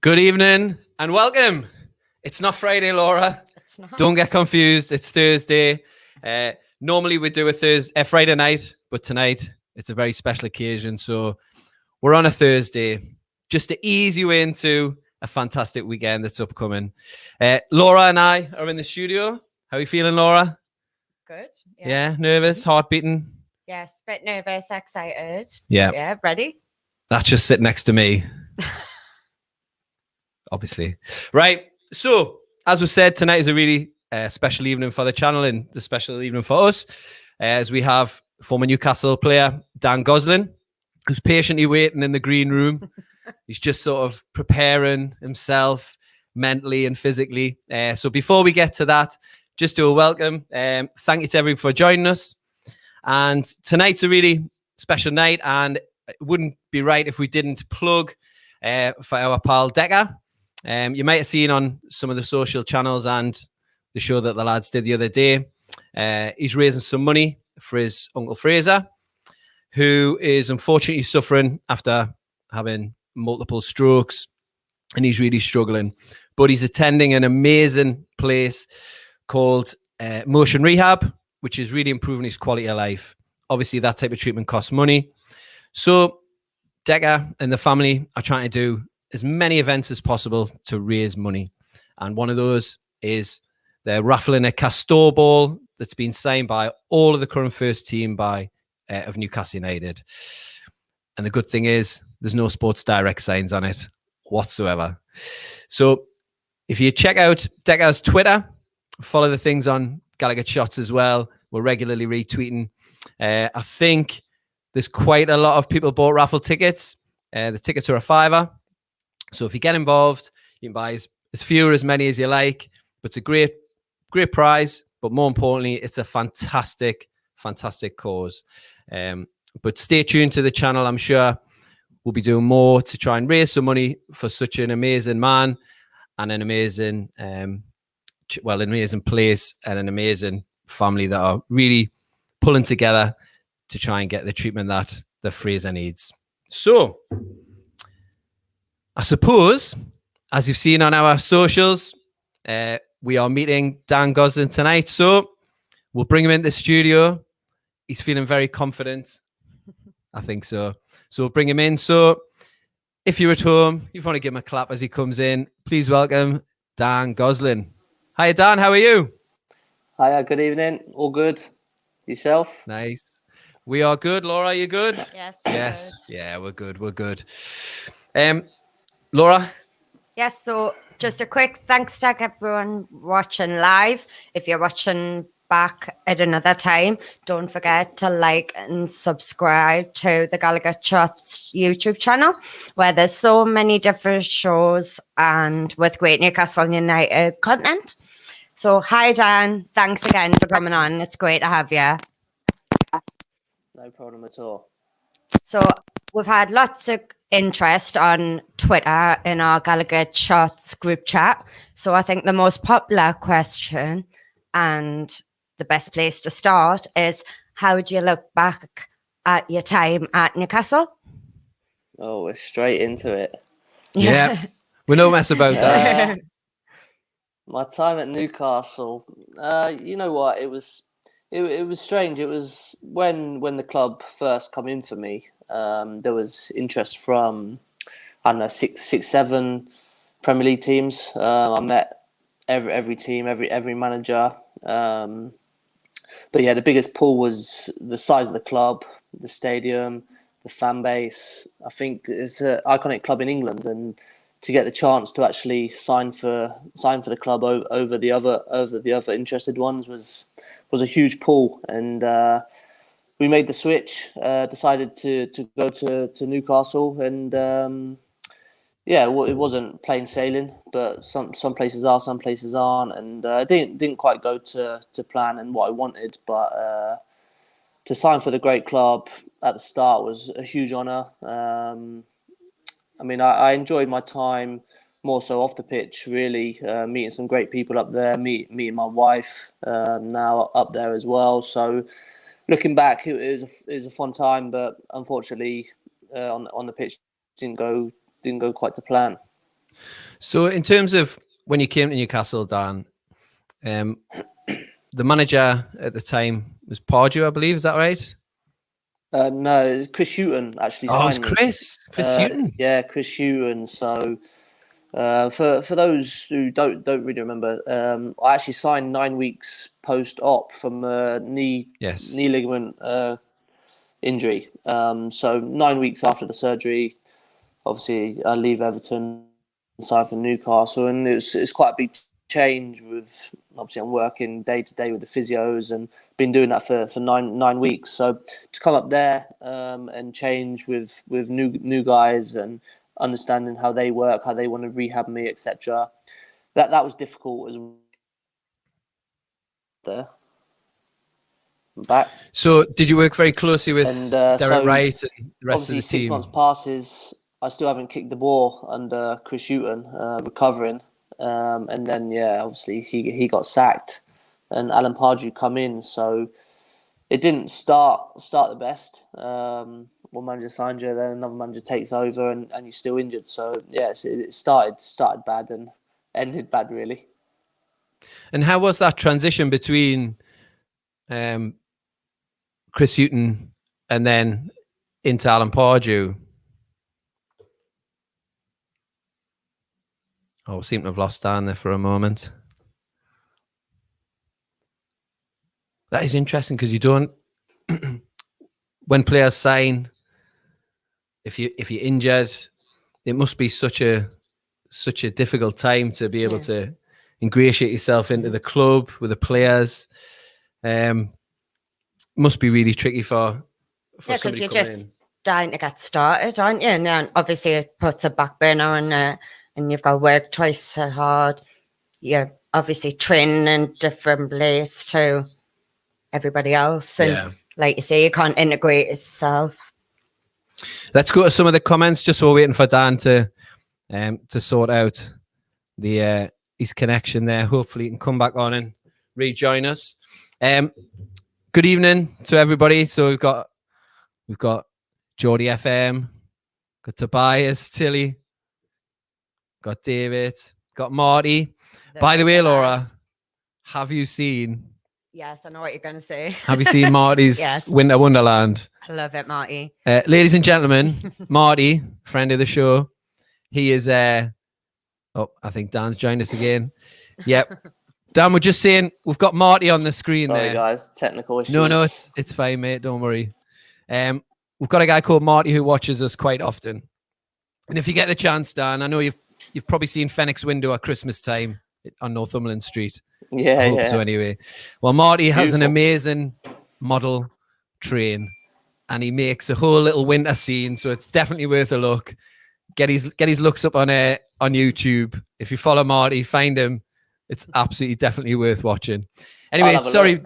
Good evening and welcome. It's not Friday, Laura. It's not. Don't get confused. It's Thursday. Normally we do a Friday night, but tonight it's a very special occasion. So we're on a Thursday, just to ease you into a fantastic weekend that's upcoming. Laura and I are in the studio. How are you feeling, Laura? Good. Yeah, nervous, heart beating? Yes, bit nervous, excited. Yeah. Yeah, ready? That's just sitting next to me. Obviously. Right. So, as we said, tonight is a really special evening for the channel and the special evening for us, as we have former Newcastle player Dan Gosling, who's patiently waiting in the green room. He's just sort of preparing himself mentally and physically. So before we get to that, just do a welcome. Thank you to everyone for joining us. And tonight's a really special night, and it wouldn't be right if we didn't plug for our pal Decker. You might have seen on some of the social channels and the show that the lads did the other day. He's raising some money for his Uncle Fraser, who is unfortunately suffering after having multiple strokes, and he's really struggling. But he's attending an amazing place called Motion Rehab, which is really improving his quality of life. Obviously, that type of treatment costs money. So Decker and the family are trying to do as many events as possible to raise money. And one of those is they're raffling a Castor ball that's been signed by all of the current first team of Newcastle United. And the good thing is there's no Sports Direct signs on it whatsoever. So if you check out Decker's Twitter, follow the things on Gallowgateshots as well. We're regularly retweeting. I think there's quite a lot of people bought raffle tickets. The tickets are £5. So if you get involved, you can buy as few or as many as you like. But it's a great prize. But more importantly, it's a fantastic cause. But stay tuned to the channel. I'm sure we'll be doing more to try and raise some money for such an amazing man and an amazing, amazing place and an amazing family that are really pulling together to try and get the treatment that the Fraser needs. So I suppose, as you've seen on our socials, we are meeting Dan Gosling tonight. So we'll bring him into the studio. He's feeling very confident. I think so. So we'll bring him in. So if you're at home, if you want to give him a clap as he comes in, please welcome Dan Gosling. Hi, Dan. How are you? Hiya, good evening. All good. Yourself? Nice. We are good. Laura, are you good? Yes. Yes. Good. Yeah, we're good. We're good. Laura? Yes, so just a quick thanks to everyone watching live. If you're watching back at another time, don't forget to like and subscribe to the Gallowgateshots YouTube channel, where there's so many different shows and with great Newcastle United content. So hi Dan, thanks again for coming on. It's great to have you. No problem at all. So we've had lots of interest on Twitter in our Gallowgateshots group chat. So I think the most popular question and the best place to start is, how do you look back at your time at Newcastle? Oh, we're straight into it. Yeah. We're no mess about that. My time at Newcastle, you know what? It was strange. It was when the club first come in for me. There was interest from, I don't know, six, seven Premier League teams. I met every team, every manager. But yeah, the biggest pull was the size of the club, the stadium, the fan base. I think it's an iconic club in England, and to get the chance to actually sign for the club over the other interested ones was a huge pull. And we made the switch, decided to go to Newcastle, and yeah, well, it wasn't plain sailing, but some places are, some places aren't, and didn't quite go to plan and what I wanted. But to sign for the great club at the start was a huge honour. I mean, I enjoyed my time more so off the pitch, really, meeting some great people up there, meeting my wife now up there as well. So looking back, it was a fun time, but unfortunately on the pitch didn't go quite to plan. So in terms of when you came to Newcastle, Dan, the manager at the time was Pardue, I believe. Is that right? No, Chris Hughton actually Oh, it's signed me. Chris Hughton. Yeah, Chris Hughton. So for those who don't really remember, I actually signed 9 weeks post-op from a knee ligament injury. So 9 weeks after the surgery, obviously I leave Everton, sign for Newcastle, and it's quite a big change. With obviously I'm working day to day with the physios and been doing that for nine weeks. So to come up there and change with new guys and understanding how they work, how they want to rehab me, etc. That was difficult as well. There. I'm back. So did you work very closely with Derek so Wright and the rest of the obviously team? 6 months passes. I still haven't kicked the ball under Chris Hughton, recovering. And then, obviously he got sacked and Alan Pardue come in. So it didn't start the best. One manager signed you, then another manager takes over and you're still injured. So, it started bad and ended bad, really. And how was that transition between Chris Hughton and then into Alan Pardue? Oh, we seem to have lost Dan there for a moment. That is interesting because you don't, when players sign, if you're injured, it must be such a difficult time to be able to ingratiate yourself into the club with the players. Must be really tricky for because you're just dying to get started, aren't you? And then obviously it puts a back burner on and you've got to work twice as hard. You're obviously training in different place to everybody else. And like you say, you can't integrate yourself. Let's go to some of the comments just while we're waiting for Dan to sort out his connection there. Hopefully he can come back on and rejoin us. Good evening to everybody. So we've got Geordie FM, got Tobias, Tilly, got David, got Marty. By the way, Laura, have you seen? Yes, I know what you're going to say. Have you seen Marty's Winter Wonderland? I love it, Marty. Ladies and gentlemen, Marty, friend of the show, he is. I think Dan's joined us again. Yep. Dan, we're just saying we've got Marty on the screen. Sorry, there. guys, technical issues. No, it's fine, mate. Don't worry. We've got a guy called Marty who watches us quite often. And if you get the chance, Dan, I know you've probably seen Fenwick's window at Christmas time on Northumberland Street. Yeah. So anyway, well, Marty has an amazing model train, and he makes a whole little winter scene. So it's definitely worth a look. Get his looks up on YouTube. If you follow Marty, find him. It's absolutely definitely worth watching. Anyway, sorry,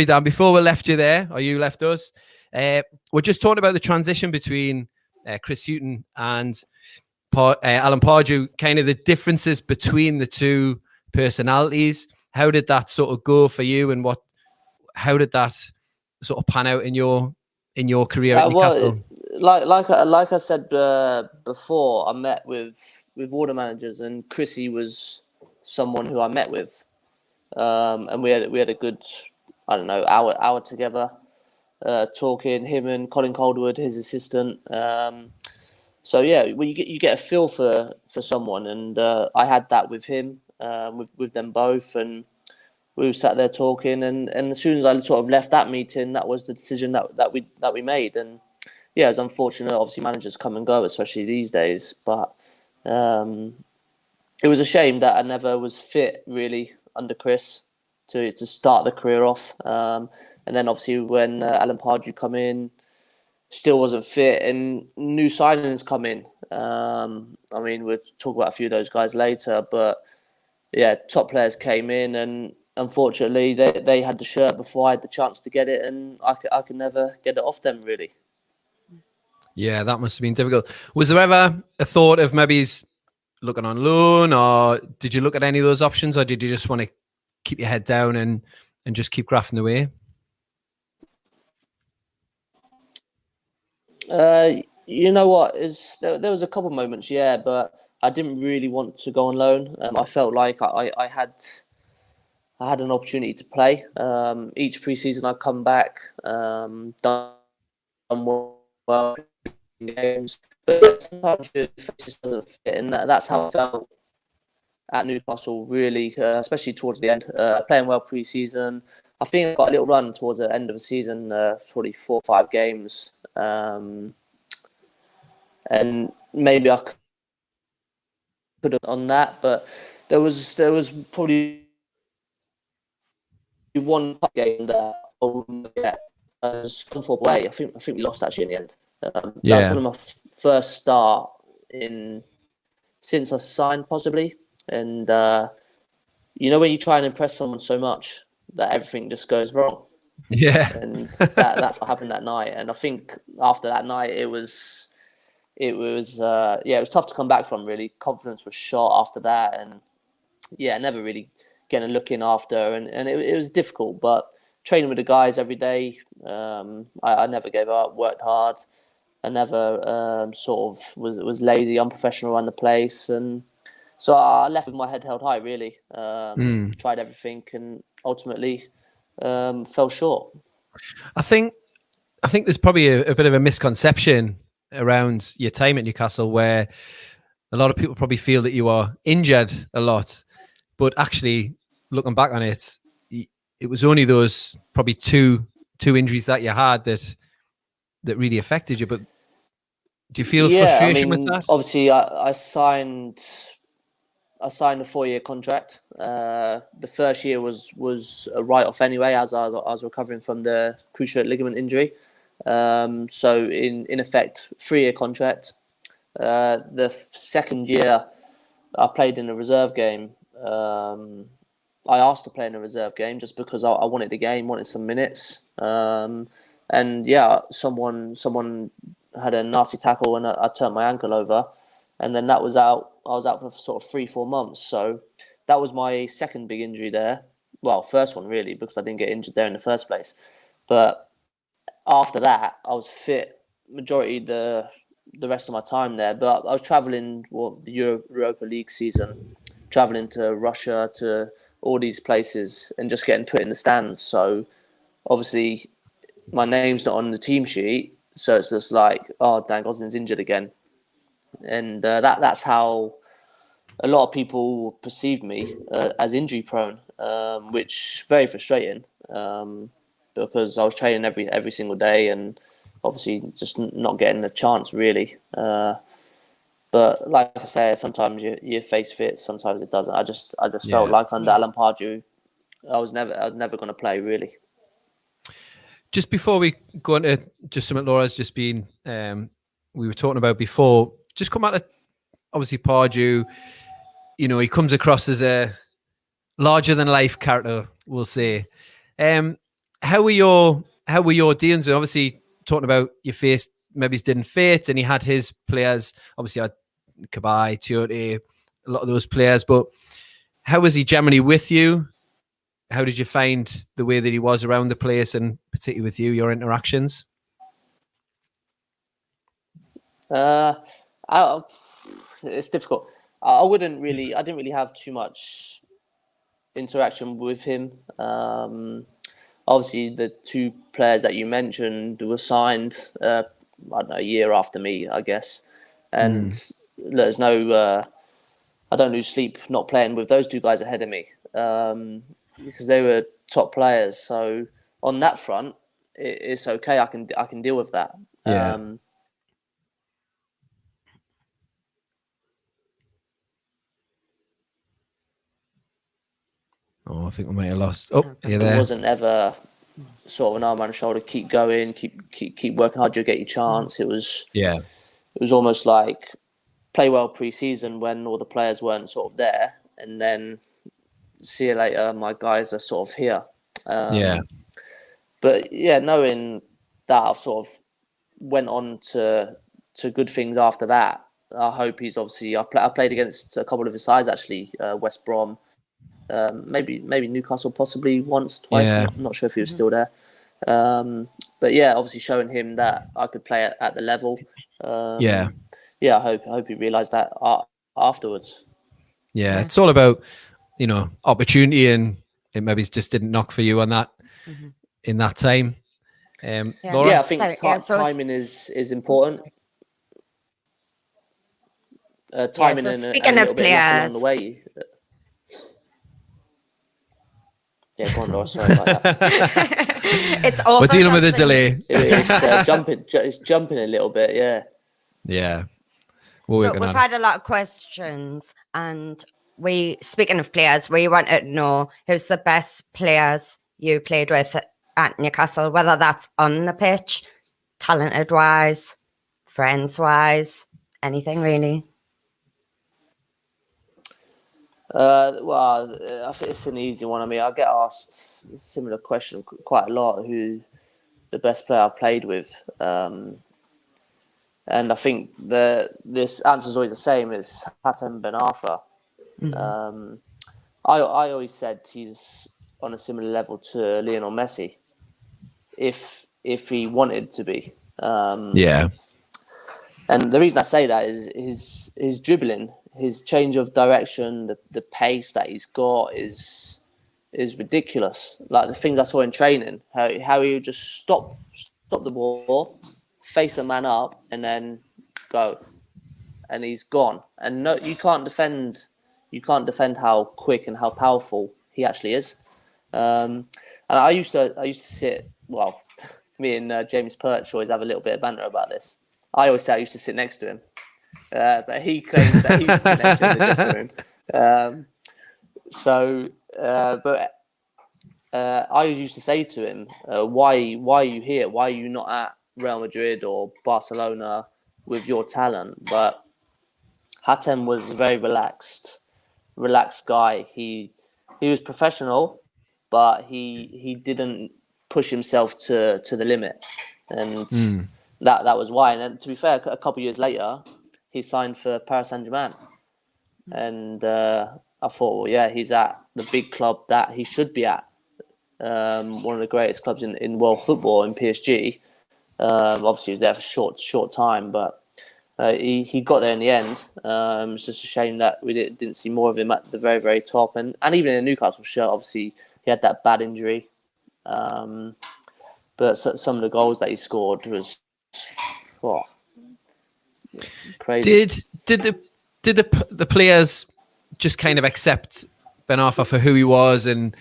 Dan. Before we left you there, or you left us, we're just talking about the transition between Chris Hughton and Alan Pardue, kind of the differences between the two personalities. How did that sort of go for you, and how did that sort of pan out in your career at Newcastle? Like I said before, I met with all the managers, and Chrissy was someone who I met with, and we had a good, hour together, talking. Him and Colin Calderwood, his assistant. So you get a feel for someone, and I had that with him, with them both, and we sat there talking. And as soon as I sort of left that meeting, that was the decision that we made. And it's unfortunate. Obviously, managers come and go, especially these days. But it was a shame that I never was fit really under Chris to start the career off. And then obviously when Alan Pardue come in, still wasn't fit, and new signings come in. We'll talk about a few of those guys later, but top players came in, and unfortunately they had the shirt before I had the chance to get it, and I could never get it off them really. Yeah, that must have been difficult. Was there ever a thought of maybe he's looking on loan, or did you look at any of those options, or did you just want to keep your head down and just keep grafting away? You know what? There was a couple moments, but I didn't really want to go on loan. I felt like I had an opportunity to play. Each preseason I'd come back, done well in games, but sometimes your face just doesn't fit, and that's how I felt at Newcastle, really, especially towards the end. Playing well pre-season. I think I got a little run towards the end of the season, probably 4 or 5 games. And maybe I could have on that, but there was probably one game that I wouldn't forget. Scunthorpe away. I think we lost actually in the end. That was one of my first start since I signed, possibly. And when you try and impress someone so much that everything just goes wrong. Yeah. And that's what happened that night. And I think after that night, it was tough to come back from, really. Confidence was shot after that. And never really getting a look in after. And it was difficult, but training with the guys every day, I never gave up, worked hard. I never sort of was lazy, unprofessional around the place. And so I left with my head held high, really. Tried everything and ultimately fell short. I think there's probably a bit of a misconception around your time at Newcastle, where a lot of people probably feel that you are injured a lot, but actually, looking back on it, it was only those probably two injuries that you had that really affected you. But do you feel frustration with that? Obviously, I signed a 4-year contract. The first year was a write-off anyway, as I was recovering from the cruciate ligament injury. So in effect, 3-year contract. The second year, I played in a reserve game. I asked to play in a reserve game just because I wanted the game, wanted some minutes. Someone had a nasty tackle and I turned my ankle over, and then that was out. I was out for sort of 3-4 months. So that was my second big injury there. Well, first one really, because I didn't get injured there in the first place. But after that, I was fit majority the rest of my time there. But I was traveling the Europa League season, traveling to Russia, to all these places, and just getting put in the stands. So obviously, my name's not on the team sheet, so it's just like, oh, Dan Gosling's injured again, and that's how a lot of people perceived me as injury prone, which very frustrating because I was training every single day and obviously just not getting a chance really. But like I say, sometimes your face fits, sometimes it doesn't. I just felt like under Alan Pardue, I was never going to play really. Just before we go into just something Laura's just been, we were talking about before, just come out of obviously Pardue. He comes across as a larger than life character, we'll say. How were your dealings with, obviously talking about your face maybe didn't fit, and he had his players, obviously had Kabai, Tiote, a lot of those players, but how was he generally with you? How did you find the way that he was around the place, and particularly with you, your interactions? It's difficult. I didn't really have too much interaction with him. Obviously, the 2 players that you mentioned were signed, I don't know, a year after me, I guess. And there's no, I don't lose sleep not playing with those 2 guys ahead of me because they were top players. So on that front, it's okay. I can deal with that. Yeah. I think we might have lost. Oh, you're there. It wasn't ever sort of an arm around the shoulder. Keep going. Keep working hard. You'll get your chance. It was almost like play well pre-season when all the players weren't sort of there, and then see you later. My guys are sort of here. But knowing that I've sort of went on to good things after that. I hope he's obviously. I played against a couple of his sides actually. West Brom. Maybe Newcastle possibly once, twice. I'm not sure if he was still there. But obviously showing him that I could play at the level. I hope he realised that afterwards. Yeah, it's all about, opportunity, and it maybe just didn't knock for you on that in that time. Laura? Yeah, I think timing is important. Timing so and speaking a of little bit of luck along the players, way. Yeah, go on, Laura. Sorry about that. it's over. We're dealing with a delay. It's jumping a little bit. Yeah. Yeah. So we've had a lot of questions, and speaking of players, we wanted to know who's the best players you played with at Newcastle, whether that's on the pitch, talented wise, friends wise, anything really. I think it's an easy one. I mean, I get asked a similar question quite a lot. Who the best player I've played with? And I think this answer is always the same. It's Hatem Ben Arfa. I always said he's on a similar level to Lionel Messi, if he wanted to be. Yeah. And the reason I say that is his dribbling, his change of direction, the pace that he's got is ridiculous. Like the things I saw in training, how he would just stop the ball, face a man up, and then go, and he's gone. And no, you can't defend how quick and how powerful he actually is. And I used to sit. Well, me and James Perch always have a little bit of banter about this. I always say I used to sit next to him, but he claims that he used to sit next to him in the dressing room. But I used to say to him, why are you here? Why are you not at Real Madrid or Barcelona with your talent? But Hatem was a very relaxed guy. He was professional, but he didn't push himself to the limit, and that was why. And then, to be fair, a couple of years later, he signed for Paris Saint-Germain, and I thought, well, yeah, he's at the big club that he should be at, one of the greatest clubs in world football, in PSG. Obviously, he was there for short time, but he got there in the end. It's just a shame that we didn't see more of him at the very, very top, and even in a Newcastle shirt. Obviously, he had that bad injury, but some of the goals that he scored was crazy. Did the players just kind of accept Ben Arfa for who he was, and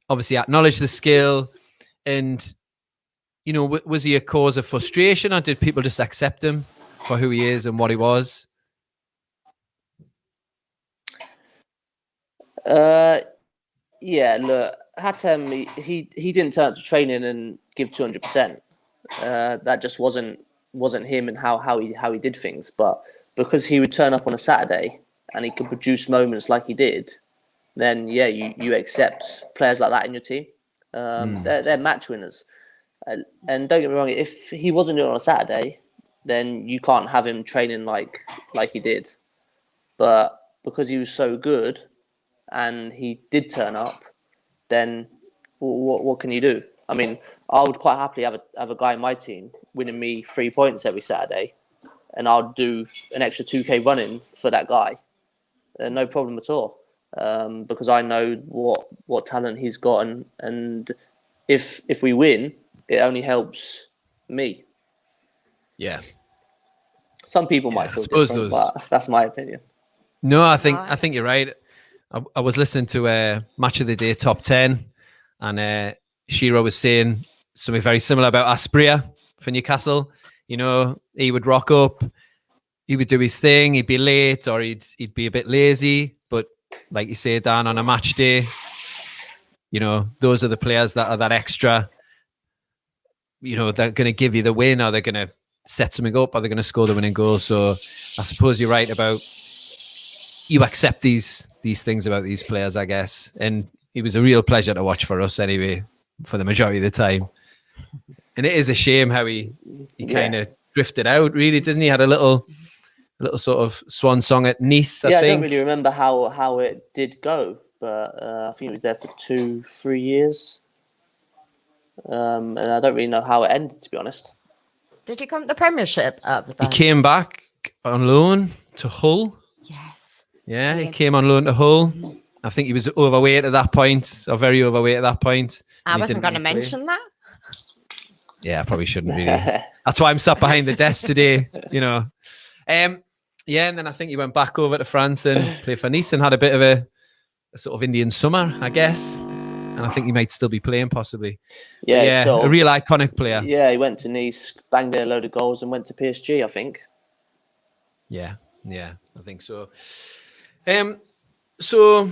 obviously acknowledge the skill? And was he a cause of frustration, or did people just accept him for who he is and what he was? Yeah, look, Hatem, he didn't turn up to training and give 200%. That just wasn't him and how he did things. But because he would turn up on a Saturday and he could produce moments like he did, then yeah, you accept players like that in your team. They're match winners. And don't get me wrong, if he wasn't doing it on a Saturday, then you can't have him training like he did. But because he was so good and he did turn up, then what can you do? I mean, I would quite happily have a guy in my team winning me 3 points every Saturday, and I'll do an extra 2K running for that guy. No problem at all, because I know what talent he's got, and if we win, it only helps me. Yeah. Some people might feel different, but that's my opinion. No, I think you're right. I was listening to a Match of the Day Top 10, and Shiro was saying something very similar about Aspria for Newcastle. He would rock up, he would do his thing, he'd be late, or he'd be a bit lazy. But like you say, Dan, on a match day, those are the players that are that extra. They're going to give you the win, or they're going to set something up, or they're going to score the winning goal. So I suppose you're right about you accept these things about these players, I guess. And it was a real pleasure to watch for us anyway, for the majority of the time. And it is a shame how he kind of drifted out, really, didn't he? Had a little sort of swan song at Nice, I think. I don't really remember how it did go, but I think he was there for 2-3 years. And I don't really know how it ended, to be honest. Did he come to the Premiership? He came back on loan to Hull. Yes. Yeah, he came on loan to Hull. I think he was overweight at that point, or very overweight at that point. I wasn't going to mention that. Yeah, I probably shouldn't really. That's why I'm sat behind the desk today, Yeah, and then I think he went back over to France and played for Nice and had a bit of a sort of Indian summer, I guess. And I think he might still be playing, possibly. Yeah, a real iconic player. Yeah, he went to Nice, banged a load of goals, and went to PSG, I think. Yeah, I think so. So,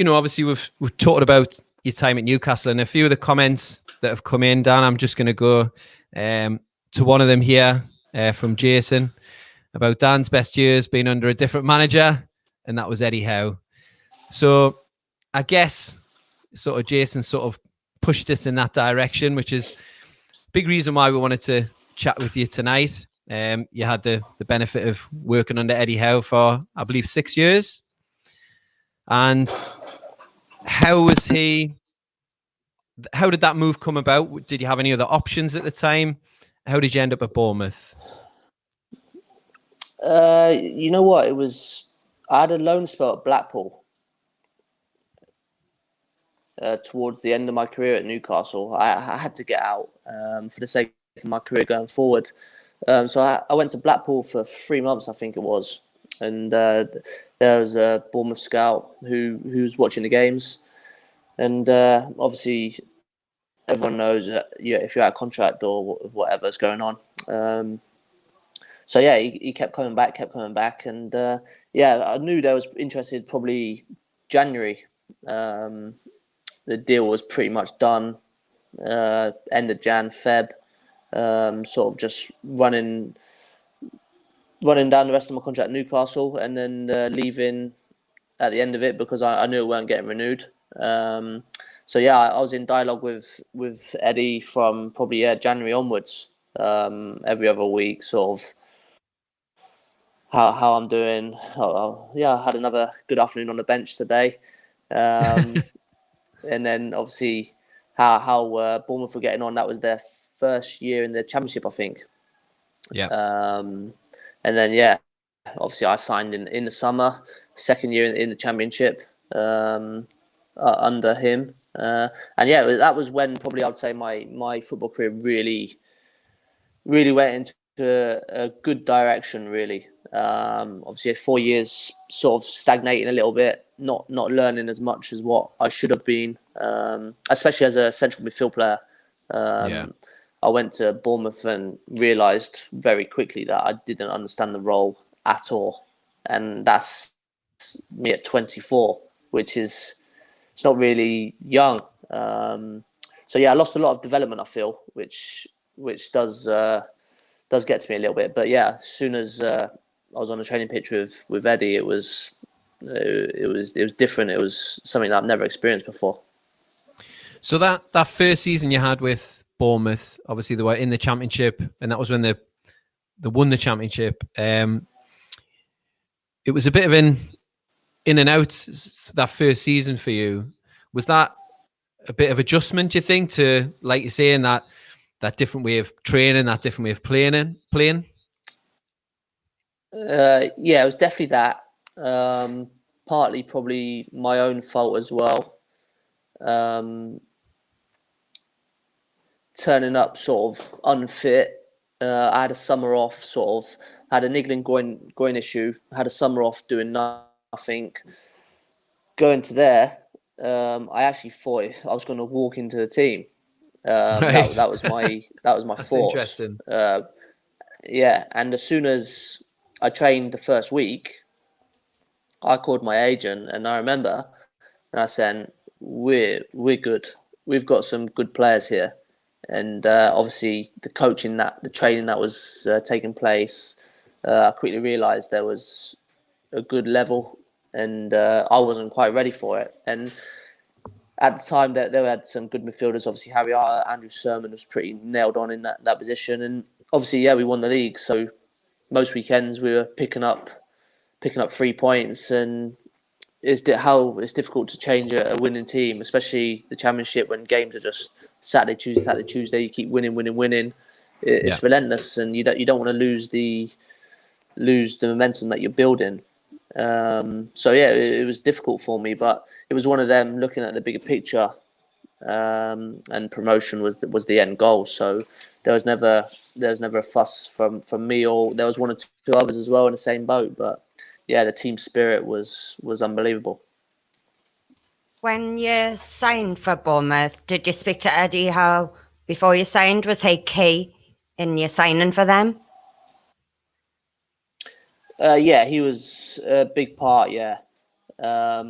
obviously we've talked about your time at Newcastle, and a few of the comments that have come in, Dan, I'm just going to go to one of them here from Jason about Dan's best years being under a different manager, and that was Eddie Howe. So I guess sort of Jason sort of pushed us in that direction, which is a big reason why we wanted to chat with you tonight. You had the benefit of working under Eddie Howe for, I believe, 6 years. And how did that move come about? Did you have any other options at the time? How did you end up at Bournemouth? You know what? I had a loan spell at Blackpool towards the end of my career at Newcastle. I had to get out for the sake of my career going forward. So I went to Blackpool for 3 months, I think it was. And there was a Bournemouth scout who was watching the games. And obviously, everyone knows that if you're out of contract or whatever's going on. So yeah, he kept coming back. And I knew there was interested probably January. The deal was pretty much done. End of Jan, Feb. Sort of just running down the rest of my contract at Newcastle, and then leaving at the end of it because I knew it weren't getting renewed. So yeah, I was in dialogue with Eddie from probably January onwards, every other week, sort of how I'm doing. I had another good afternoon on the bench today, and then obviously how Bournemouth were getting on. That was their first year in the Championship, I think. Yeah. And then obviously I signed in the summer, second year in the Championship under him. That was when probably I'd say my football career really went into a good direction, really. Obviously 4 years sort of stagnating a little bit, not learning as much as what I should have been, especially as a central midfield player. I went to Bournemouth and realised very quickly that I didn't understand the role at all. And that's me at 24, which is, it's not really young. So yeah, I lost a lot of development, I feel, which does get to me a little bit. But yeah, as soon as I was on the training pitch with Eddie, it was different. It was something that I've never experienced before. So that first season you had with Bournemouth, obviously they were in the Championship, and that was when they won the Championship. It was a bit of an in and out that first season for you. Was that a bit of adjustment, do you think, to, like you're saying, that different way of training, that different way of playing? Yeah, it was definitely that. Partly probably my own fault as well. Turning up sort of unfit. I had a summer off, sort of had a niggling groin issue. Had a summer off doing nothing. Going to there, I actually thought I was going to walk into the team. Right. That was my That's thoughts. interesting. And as soon as I trained the first week, I called my agent, and I remember, and I said, "We're good. We've got some good players here." And obviously, the training that was taking place, I quickly realised there was a good level, and I wasn't quite ready for it. And at the time, that there had some good midfielders. Obviously, Harry Arter, Andrew Sermon was pretty nailed on in that position. And obviously, we won the league. So most weekends we were picking up 3 points, and it's difficult to change a winning team, especially the Championship when games are just Saturday, Tuesday. You keep winning. It's relentless, and you don't want to lose the momentum that you're building. So yeah, it was difficult for me, but it was one of them looking at the bigger picture, and promotion was the end goal. So there was never a fuss from me, or there was one or two others as well in the same boat. But yeah, the team spirit was unbelievable. When you signed for Bournemouth, did you speak to Eddie Howe before you signed? Was he key in your signing for them? Yeah, he was a big part. Yeah. I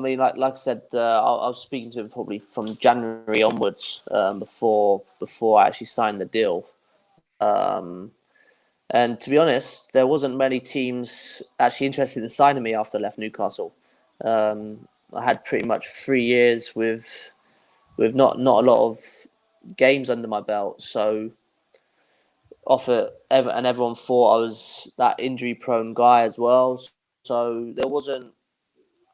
mean, like I said, I was speaking to him probably from January onwards, before I actually signed the deal. And to be honest, there wasn't many teams actually interested in signing me after I left Newcastle. I had pretty much 3 years with not a lot of games under my belt, so and everyone thought I was that injury prone guy as well. So there wasn't.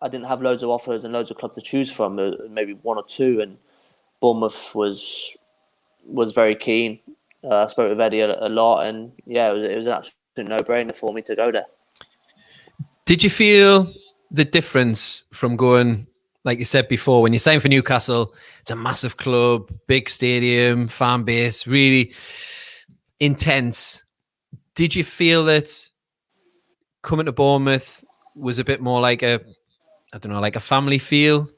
I didn't have loads of offers and loads of clubs to choose from. Maybe one or two, and Bournemouth was very keen. I spoke with Eddie a lot, and yeah, it was an absolute no-brainer for me to go there. Did you feel the difference from going, like you said before, when you signed for Newcastle, it's a massive club, big stadium, fan base, really intense. Did you feel that coming to Bournemouth was a bit more like a family feel?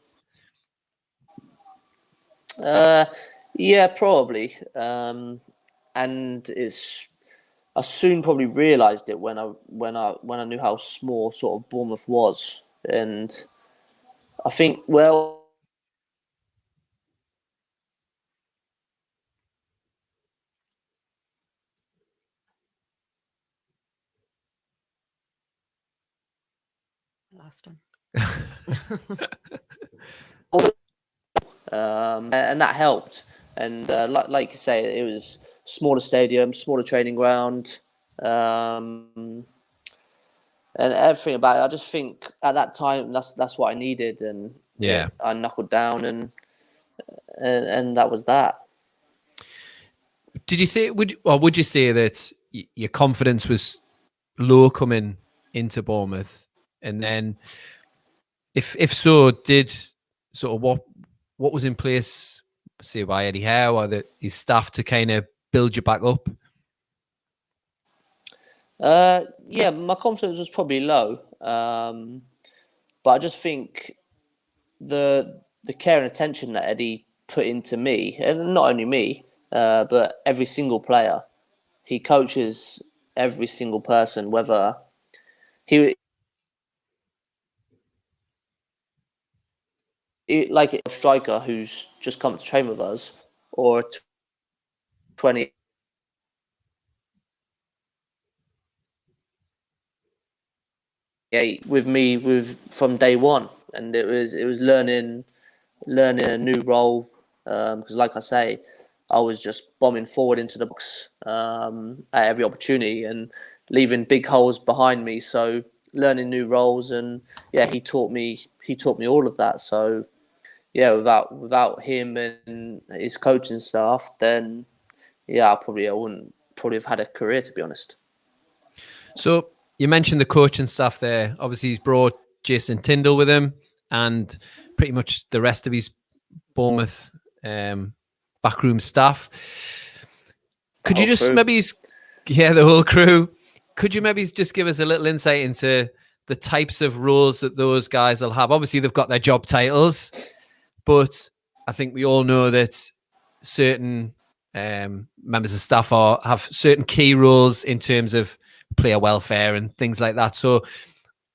Yeah, probably. And I soon probably realised it when I knew how small sort of Bournemouth was, and I think Last one. and that helped. And like you say, it was smaller stadium, smaller training ground, and everything about it. I just think at that time that's what I needed, and Yeah. I knuckled down, and that was that. Did you say would you say that your confidence was low coming into Bournemouth, and then if so, did sort of what was in place, say by Eddie Howe or his staff, to kind of build you back up? Yeah, my confidence was probably low, but I just think the care and attention that Eddie put into me, and not only me, but every single player. He coaches every single person, whether he like a striker who's just come to train with us, or 20 with me from day one, and it was learning a new role, because like I say, I was just bombing forward into the box at every opportunity and leaving big holes behind me. So learning new roles, and yeah, he taught me all of that. So yeah, without him and his coaching staff, then yeah, I wouldn't probably have had a career, to be honest. So you mentioned the coaching staff there. Obviously, he's brought Jason Tyndall with him, and pretty much the rest of his Bournemouth backroom staff. Could you just the whole crew? Could you maybe just give us a little insight into the types of roles that those guys will have? Obviously, they've got their job titles, but I think we all know that certain members of staff have certain key roles in terms of player welfare and things like that. So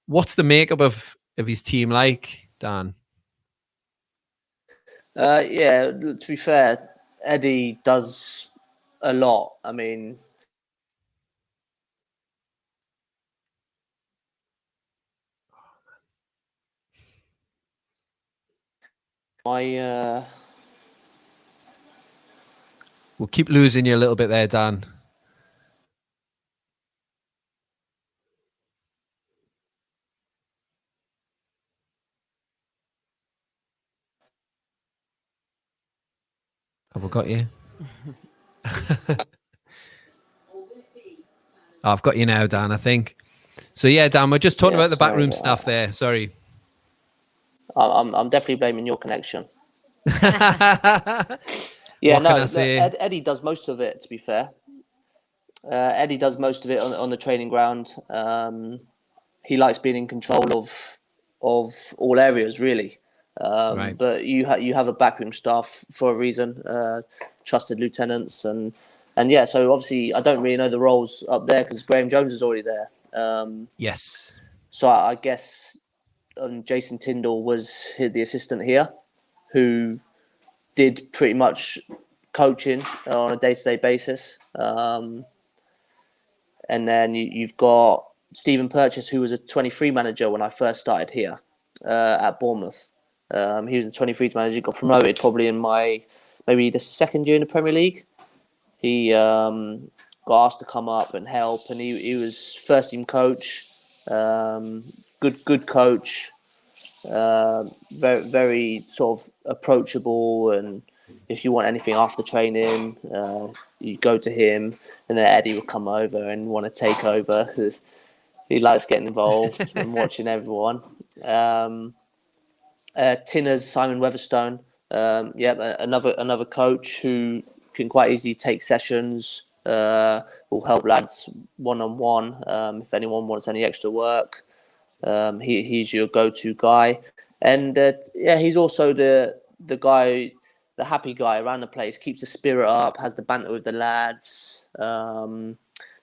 what's the makeup of his team like, Dan? Yeah, to be fair, Eddie does a lot. I mean, We'll keep losing you a little bit there, Dan. Have we got you? I've got you now, Dan, I think. So yeah, Dan, we're just talking Yeah, about the backroom so, stuff there. Sorry. I'm definitely blaming your connection. Yeah, What can no, I look, say? Eddie does most of it, to be fair. Eddie does most of it on the training ground. He likes being in control of all areas, really. Right. But you have a backroom staff for a reason, trusted lieutenants, and yeah. So obviously, I don't really know the roles up there because Graham Jones is already there. Yes. So I guess Jason Tyndall was the assistant here, who did pretty much coaching on a day-to-day basis. And then you've got Stephen Purchase, who was a 23 manager when I first started here at Bournemouth. He was a 23 manager, got promoted probably in maybe the second year in the Premier League. He got asked to come up and help, and he was first team coach, good coach, very very sort of approachable, and if you want anything after training, you go to him, and then Eddie will come over and want to take over because he likes getting involved and watching everyone. Tinner's Simon Weatherstone, another coach who can quite easily take sessions, will help lads one-on-one if anyone wants any extra work. He's your go-to guy, and he's also the guy, the happy guy around the place, keeps the spirit up, has the banter with the lads,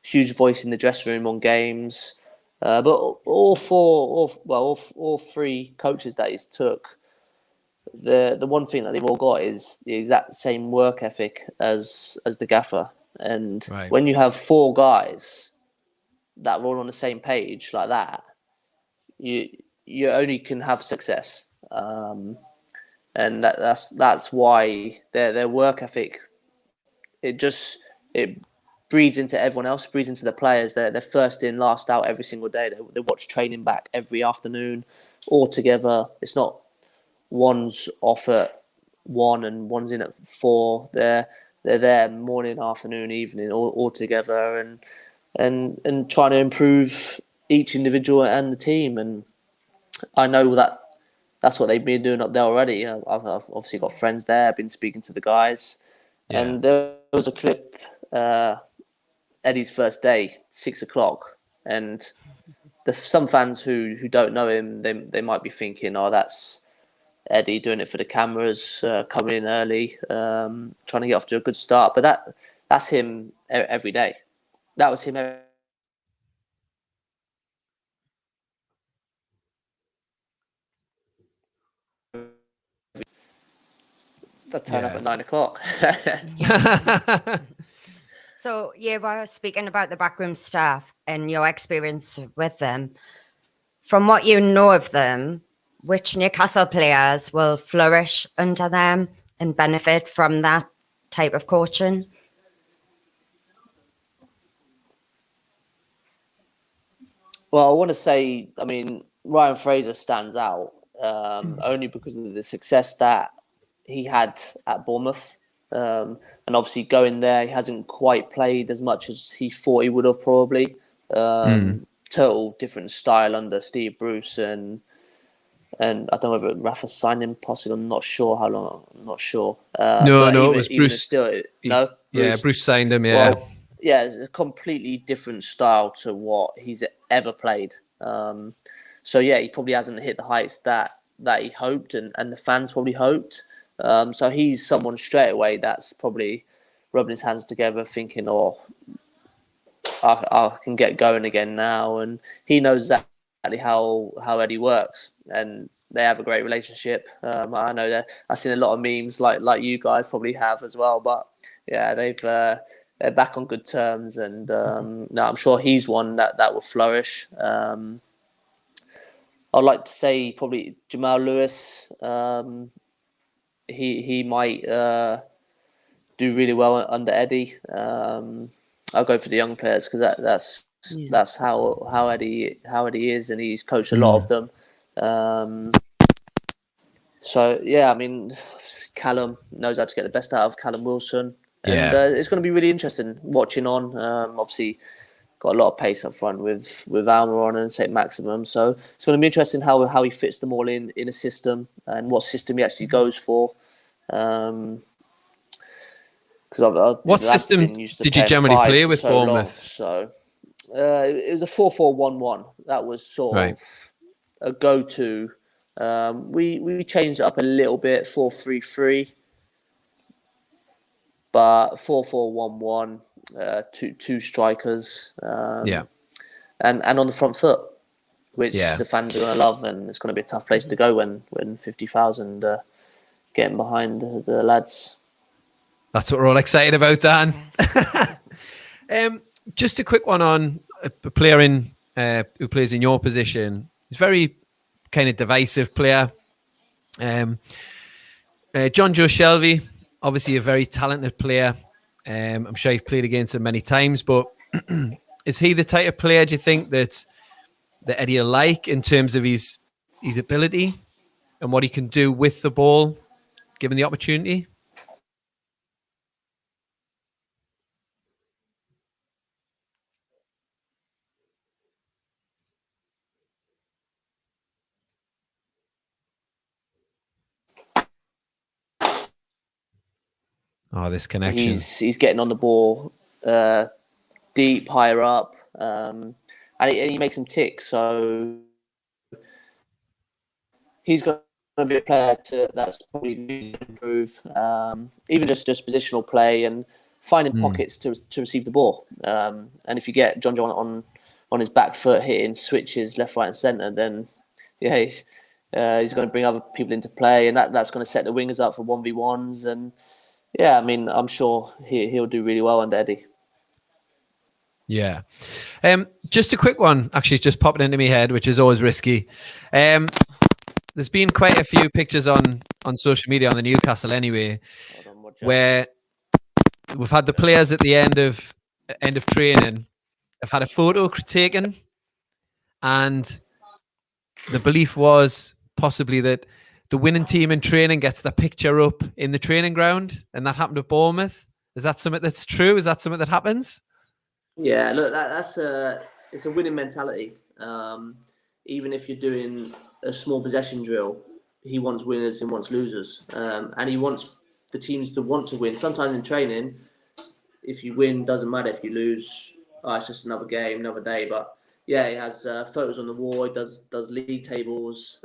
huge voice in the dressing room on games. But all three coaches that he's took, the one thing that they've all got is the exact same work ethic as the gaffer. And Right. when you have four guys that are all on the same page like that, you only can have success, and that's why their work ethic, it breeds into everyone else, breeds into the players. They're first in, last out every single day. They watch training back every afternoon, all together. It's not one's off at 1 and one's in at 4. They're there morning, afternoon, evening, all together, and trying to improve each individual and the team. And I know that's what they've been doing up there already. I've obviously got friends there. I've been speaking to the guys, and there was a clip. Eddie's first day, 6 o'clock, and some fans who don't know him, they might be thinking, "Oh, that's Eddie doing it for the cameras, coming in early, trying to get off to a good start." But that's him every day. That was him every I turn up at 9 o'clock. So you were speaking about the backroom staff and your experience with them. From what you know of them, which Newcastle players will flourish under them and benefit from that type of coaching? Well, I want to say, I mean, Ryan Fraser stands out only because of the success that he had at Bournemouth. And obviously going there, he hasn't quite played as much as he thought he would have probably. Total different style under Steve Bruce, and I don't know whether Rafa signed him possibly. I'm not sure how long. I'm not sure. No, but it even, was even Bruce. still, no. Yeah, Bruce signed him. Yeah. Well, yeah, it's a completely different style to what he's ever played. So yeah, he probably hasn't hit the heights that he hoped, and the fans probably hoped. So he's someone straight away that's probably rubbing his hands together, thinking, "Oh, I can get going again now." And he knows exactly how Eddie works, and they have a great relationship. I know that I've seen a lot of memes like you guys probably have as well. But yeah, they're back on good terms, and no, I'm sure he's one that will flourish. I'd like to say probably Jamal Lewis. He might do really well under Eddie. I'll go for the young players because that's how Eddie is, and he's coached a lot of them. So yeah, I mean, Callum knows how to get the best out of Callum Wilson, and it's going to be really interesting watching on. Obviously, got a lot of pace up front with Almiron and St. Maximum. So it's going to be interesting how he fits them all in a system and what system he actually goes for. Because what system did you generally play with Bournemouth? So it was a 4-4-1-1. That was sort of a go-to. We changed it up a little bit, 4-3-3, but 4-4-1-1, two strikers, and on the front foot, which the fans are going to love, and it's going to be a tough place to go when 50,000 getting behind the lads. That's what we're all excited about, Dan. Just a quick one on a player who plays in your position. He's very kind of divisive player. John Joe Shelby, obviously a very talented player. I'm sure you've played against him many times, but is he the type of player, do you think, that Eddie will like in terms of his ability and what he can do with the ball, given the opportunity? Oh, this connection. He's getting on the ball deep, higher up, and he makes them tick. So he's going to be a player that's probably going to improve, even just positional play and finding pockets to receive the ball. And if you get John on his back foot hitting switches left, right, and centre, then he's going to bring other people into play, and that's going to set the wingers up for 1v1s. And I mean, I'm sure he'll do really well under Eddie. Yeah. Just a quick one, actually, just popping into my head, which is always risky. There's been quite a few pictures on social media on the Newcastle anyway, where we've had the players at the end of training have had a photo taken, and the belief was possibly that the winning team in training gets the picture up in the training ground, and that happened at Bournemouth. Is that something that's true? Is that something that happens? Yeah, look, it's a winning mentality. Even if you're doing a small possession drill, he wants winners and wants losers, and he wants the teams to want to win. Sometimes in training, if you win, doesn't matter. If you lose, it's just another game, another day. But he has photos on the wall. He does league tables.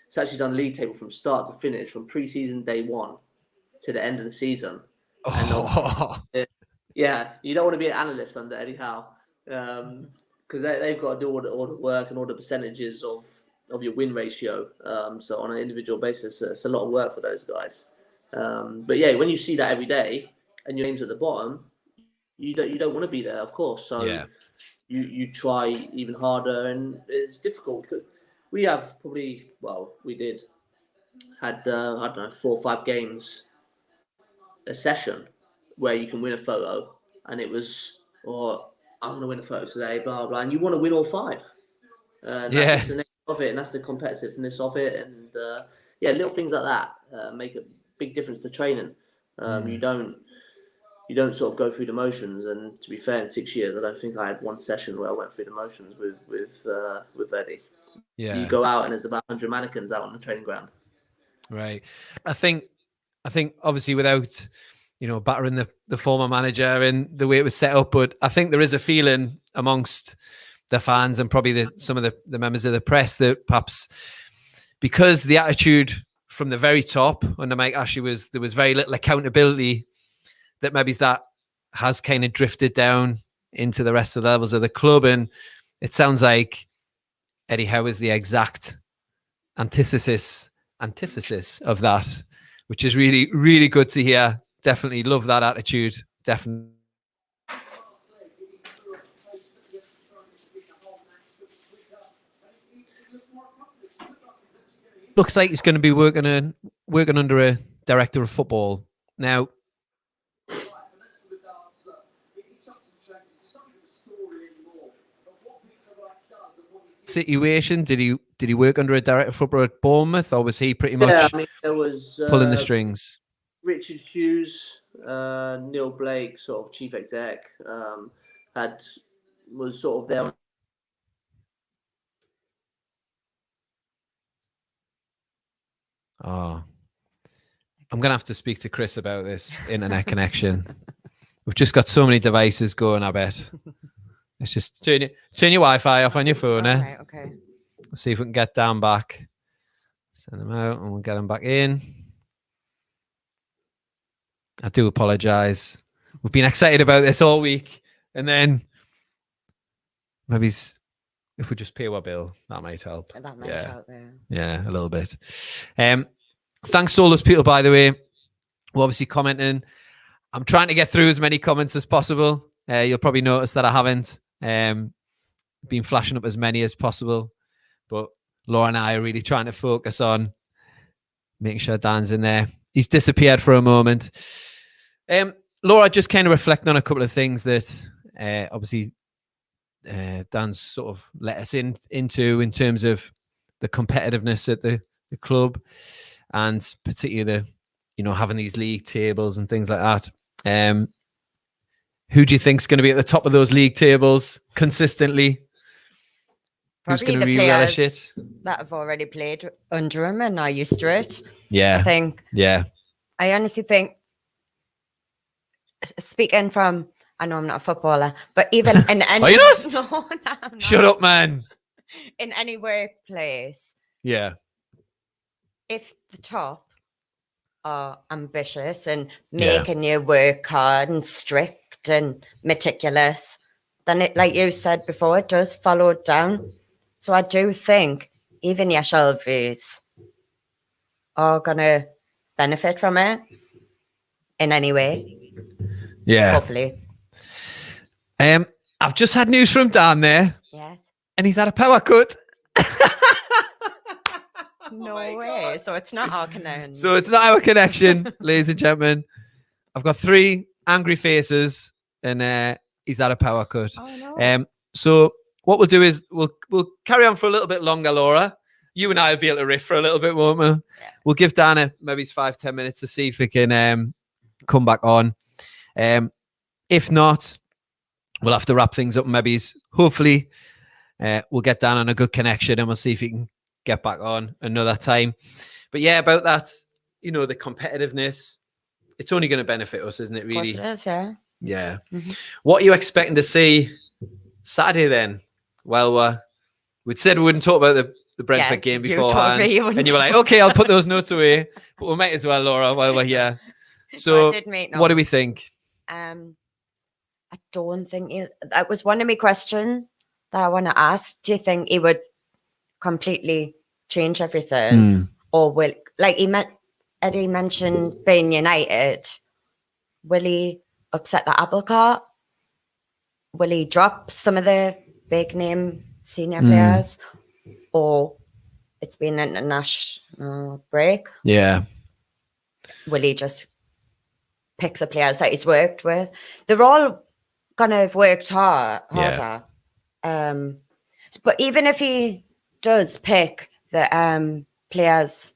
He's actually done league table from start to finish, from pre-season day one to the end of the season. And you don't want to be an analyst under Eddie Howe, because they've got to do all the work and all the percentages of your win ratio. So on an individual basis, it's a lot of work for those guys. But when you see that every day and your name's at the bottom, you don't want to be there, of course. So you try even harder, and it's difficult. We have had I don't know, 4 or 5 games a session where you can win a photo, and it was, I'm going to win a photo today, blah blah, and you want to win all 5. And that's just the nature of it, and that's the competitiveness of it, and little things like that make a big difference to training. You don't sort of go through the motions, and to be fair, in 6 years, I don't think I had one session where I went through the motions with Eddie. Yeah, you go out and there's about 100 mannequins out on the training ground. Right. I think obviously without battering the former manager and the way it was set up, but I think there is a feeling amongst the fans and probably some of the members of the press that perhaps because the attitude from the very top under Mike Ashley there was very little accountability, that maybe that has kind of drifted down into the rest of the levels of the club. And it sounds like Eddie Howe is the exact antithesis of that, which is really, really good to hear. Definitely love that attitude. Definitely. Looks like he's going to be working under a director of football now. Situation, did he work under a director of football at Bournemouth, or was he pretty much there was pulling the strings? Richard Hughes, Neil Blake, sort of chief exec, had was sort of there. Oh, I'm going to have to speak to Chris about this internet connection. We've just got so many devices going, I bet. Let's just turn your Wi-Fi off on your phone. Right, okay. Let's see if we can get Dan back. Send him out and we'll get him back in. I do apologise. We've been excited about this all week. And then maybe if we just pay our bill, that might help. That might help, yeah. Yeah, a little bit. Thanks to all those people, by the way, who obviously commenting. I'm trying to get through as many comments as possible. You'll probably notice that I haven't been flashing up as many as possible. But Laura and I are really trying to focus on making sure Dan's in there. He's disappeared for a moment. Laura, just kind of reflecting on a couple of things that obviously Dan's sort of let us into in terms of the competitiveness at the club, and particularly having these league tables and things like that. Who do you think's going to be at the top of those league tables consistently? Probably Who's going to relish it? That have already played under him and are used to it. Yeah, I think. Yeah, I honestly think, speaking from, I know I'm not a footballer, but even in any... Are you not? No, I'm not. Shut up, man. In any workplace, yeah, if the top are ambitious and making you work hard and strict and meticulous, then it, like you said before, it does follow down. So I do think even your Shelby's are going to benefit from it in any way. Yeah. Hopefully. I've just had news from Dan there. Yes. And he's had a power cut. No way. So it's not our connection. So it's not our connection, ladies and gentlemen. I've got 3 angry faces and he's had a power cut. Oh, no. So what we'll do is we'll carry on for a little bit longer, Laura. You and I will be able to riff for a little bit, won't we? Yeah. We'll give Dan maybe 5-10 minutes to see if we can come back on. If not, we'll have to wrap things up. Maybe hopefully we'll get Dan on a good connection and we'll see if he can get back on another time. But yeah, about that, the competitiveness, it's only going to benefit us, isn't it, really? Of course it is, yeah. Yeah. Mm-hmm. What are you expecting to see Saturday then? Well, we'd said we wouldn't talk about the Brentford game beforehand. And you were like, okay, I'll put those notes away. But we might as well, Laura, while we're here. So what do we think? I don't think that was one of my questions that I want to ask. Do you think he would completely change everything? Or will, like Eddie mentioned being United, will he upset the apple cart? Will he drop some of the big name senior players? Or it's been an international break? Yeah. Will he just pick the players that he's worked with? They're all gonna have worked harder. Yeah. But even if he does pick the players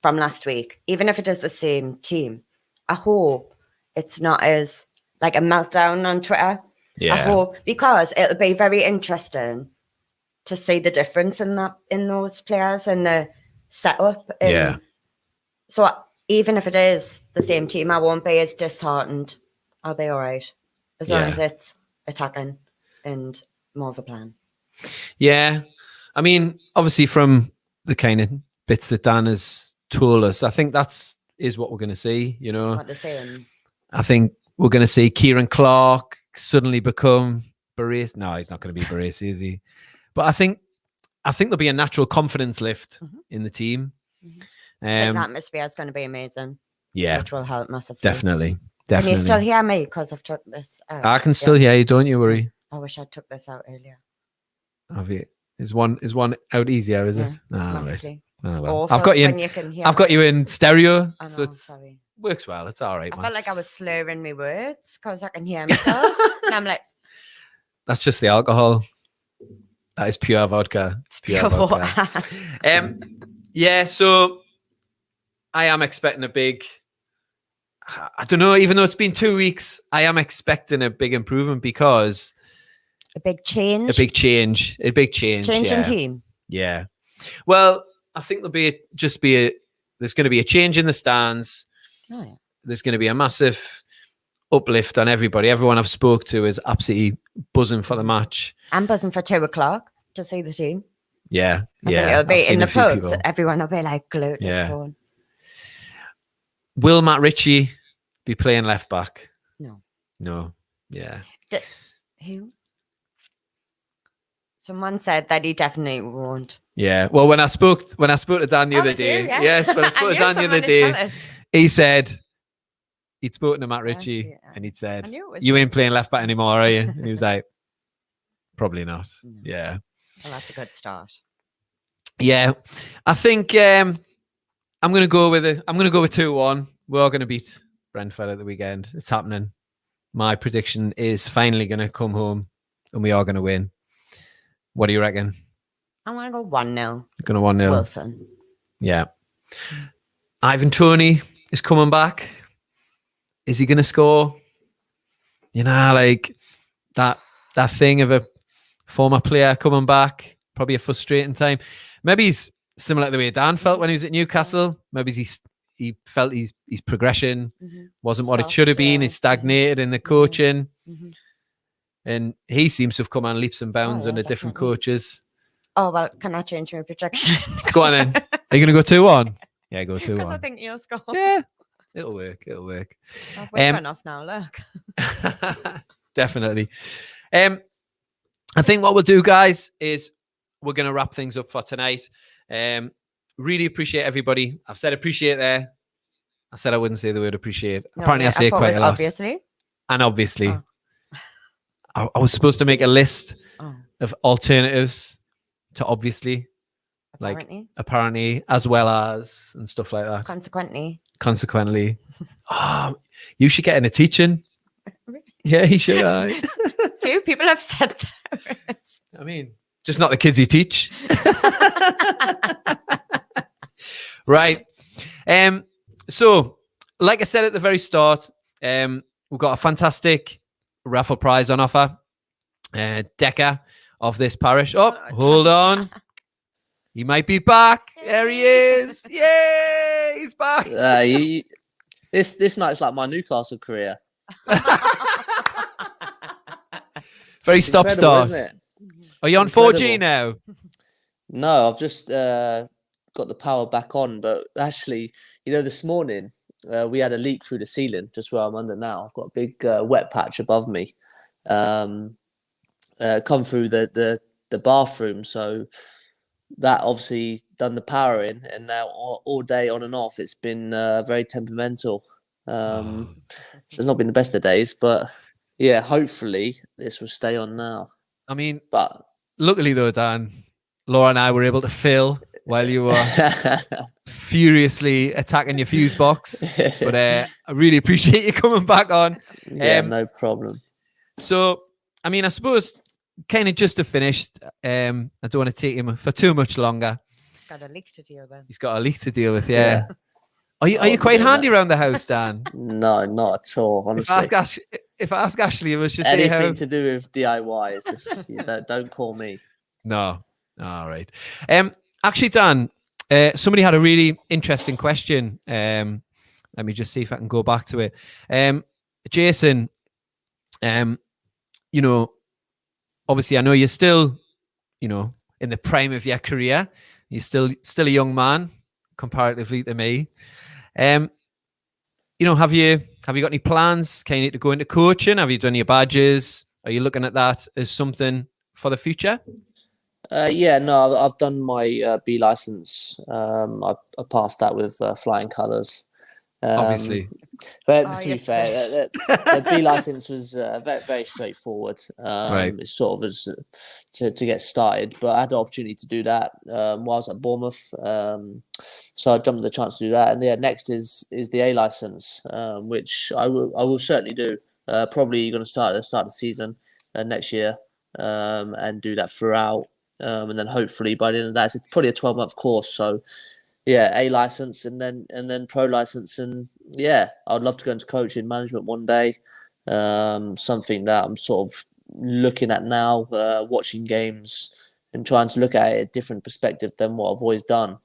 from last week, even if it is the same team, I hope it's not as like a meltdown on Twitter. Yeah. I hope, because it'll be very interesting to see the difference in those players and the setup. Yeah. So even if it is the same team, I won't be as disheartened. I'll be all right as long as it's attacking and more of a plan. Yeah. I mean, obviously from the kind of bits that Dan has told us, I think is what we're going to see, What they're saying. I think we're going to see Kieran Clark suddenly become Baresi. No, he's not going to be Baresi, is he? But I think there'll be a natural confidence lift in the team. The atmosphere is going to be amazing. Yeah. Which will help massively. Definitely. Can you still hear me? Because I've took this out. I can still hear you, don't you worry. I wish I took this out earlier. Have you? Is one out easier, is it? Massively. Right. Oh, well. I've got you in stereo. I know, so it works well. It's all right. I felt like I was slurring my words because I can hear myself. And I'm like, that's just the alcohol. That is pure vodka. It's pure vodka. Yeah, so I am expecting a big, I don't know, even though it's been 2 weeks, I am expecting a big improvement because A big change. A big change. Change yeah. in team. Yeah. Well, I think there's going to be a change in the stands. Oh, yeah. There's going to be a massive uplift on everybody. Everyone I've spoke to is absolutely buzzing for the match. I'm buzzing for 2:00 to see the team. Yeah. I think it'll be in the pubs. Everyone will be like glued to the phone. Will Matt Ritchie be playing left back? No. Yeah. Who? Someone said that he definitely won't. Yeah. Well, when I spoke to Dan the other day, when I spoke to Dan the other day, he said he'd spoken to Matt Ritchie and he'd said, "You ain't playing left back anymore, are you?" And he was like, "Probably not." No. Yeah. Well, that's a good start. Yeah, I think I'm going to go with 2-1. We're going to beat Brentford at the weekend. It's happening. My prediction is finally going to come home, and we are going to win. What do you reckon? I'm going to go 1-0. Going to 1-0. Wilson. Yeah. Ivan Toney is coming back. Is he going to score? You know, like that thing of a former player coming back. Probably a frustrating time. Maybe he's similar to the way Dan felt when he was at Newcastle. Maybe he felt his progression wasn't what it should have been. He stagnated in the coaching. And he seems to have come on leaps and bounds under different coaches. Oh, well, can I change my projection? Go on then. Are you going to go 2-1? Yeah, go 2-1. Because I think he'll score. Yeah, it'll work. I've went off now, look. Definitely. I think what we'll do, guys, is we're going to wrap things up for tonight. Really appreciate everybody. I've said appreciate there. I said I wouldn't say the word appreciate. No, Apparently, I say it quite a lot. Obviously. And obviously. I was supposed to make a list of alternatives to obviously. Apparently. Like apparently, as well as, and stuff like that. Consequently. Oh, you should get into teaching. Yeah, you should. Few people have said that. I mean, just not the kids you teach. Right. So, like I said at the very start, we've got a fantastic raffle prize on offer. Decker of this parish. Oh, hold on. He might be back. There he is. Yay! He's back. This night's like my Newcastle career. Very stop-start. Are you on 4G now? No, I've just got the power back on. But actually, this morning we had a leak through the ceiling, just where I'm under now. I've got a big wet patch above me. Come through the bathroom, so that obviously done the power in, and now all day on and off it's been very temperamental. So it's not been the best of days, but yeah, hopefully this will stay on now. I mean, but luckily though, Dan, Laura and I were able to fill while you were furiously attacking your fuse box. But I really appreciate you coming back on. Yeah, no problem. So, I mean, I suppose kind of just to finish, I don't want to take him for too much longer. He's got a leak to deal with. He's got a leak to deal with, yeah. Are you quite handy around the house, Dan? No, not at all, honestly. If I ask Ashley, it was just anything to do with DIY. It's just don't call me. No. All right. Actually, Dan, somebody had a really interesting question. Let me just see if I can go back to it. Jason, obviously, I know you're still, in the prime of your career. You're still a young man comparatively to me. Have you got any plans? Can you need to go into coaching? Have you done your badges? Are you looking at that as something for the future? Yeah, no, I've done my B license. I passed that with flying colours. Obviously. But to be fair, the B license was very, very straightforward. Right. It sort of was to get started, but I had the opportunity to do that while I was at Bournemouth. So I jumped at the chance to do that. And yeah, next is the A license, which I will certainly do. Probably going to start at the start of the season next year, and do that throughout. And then hopefully by the end of that, it's probably a 12-month course. So yeah, A license and then pro license, and yeah, I'd love to go into coaching management one day. Something that I'm sort of looking at now, watching games and trying to look at it a different perspective than what I've always done.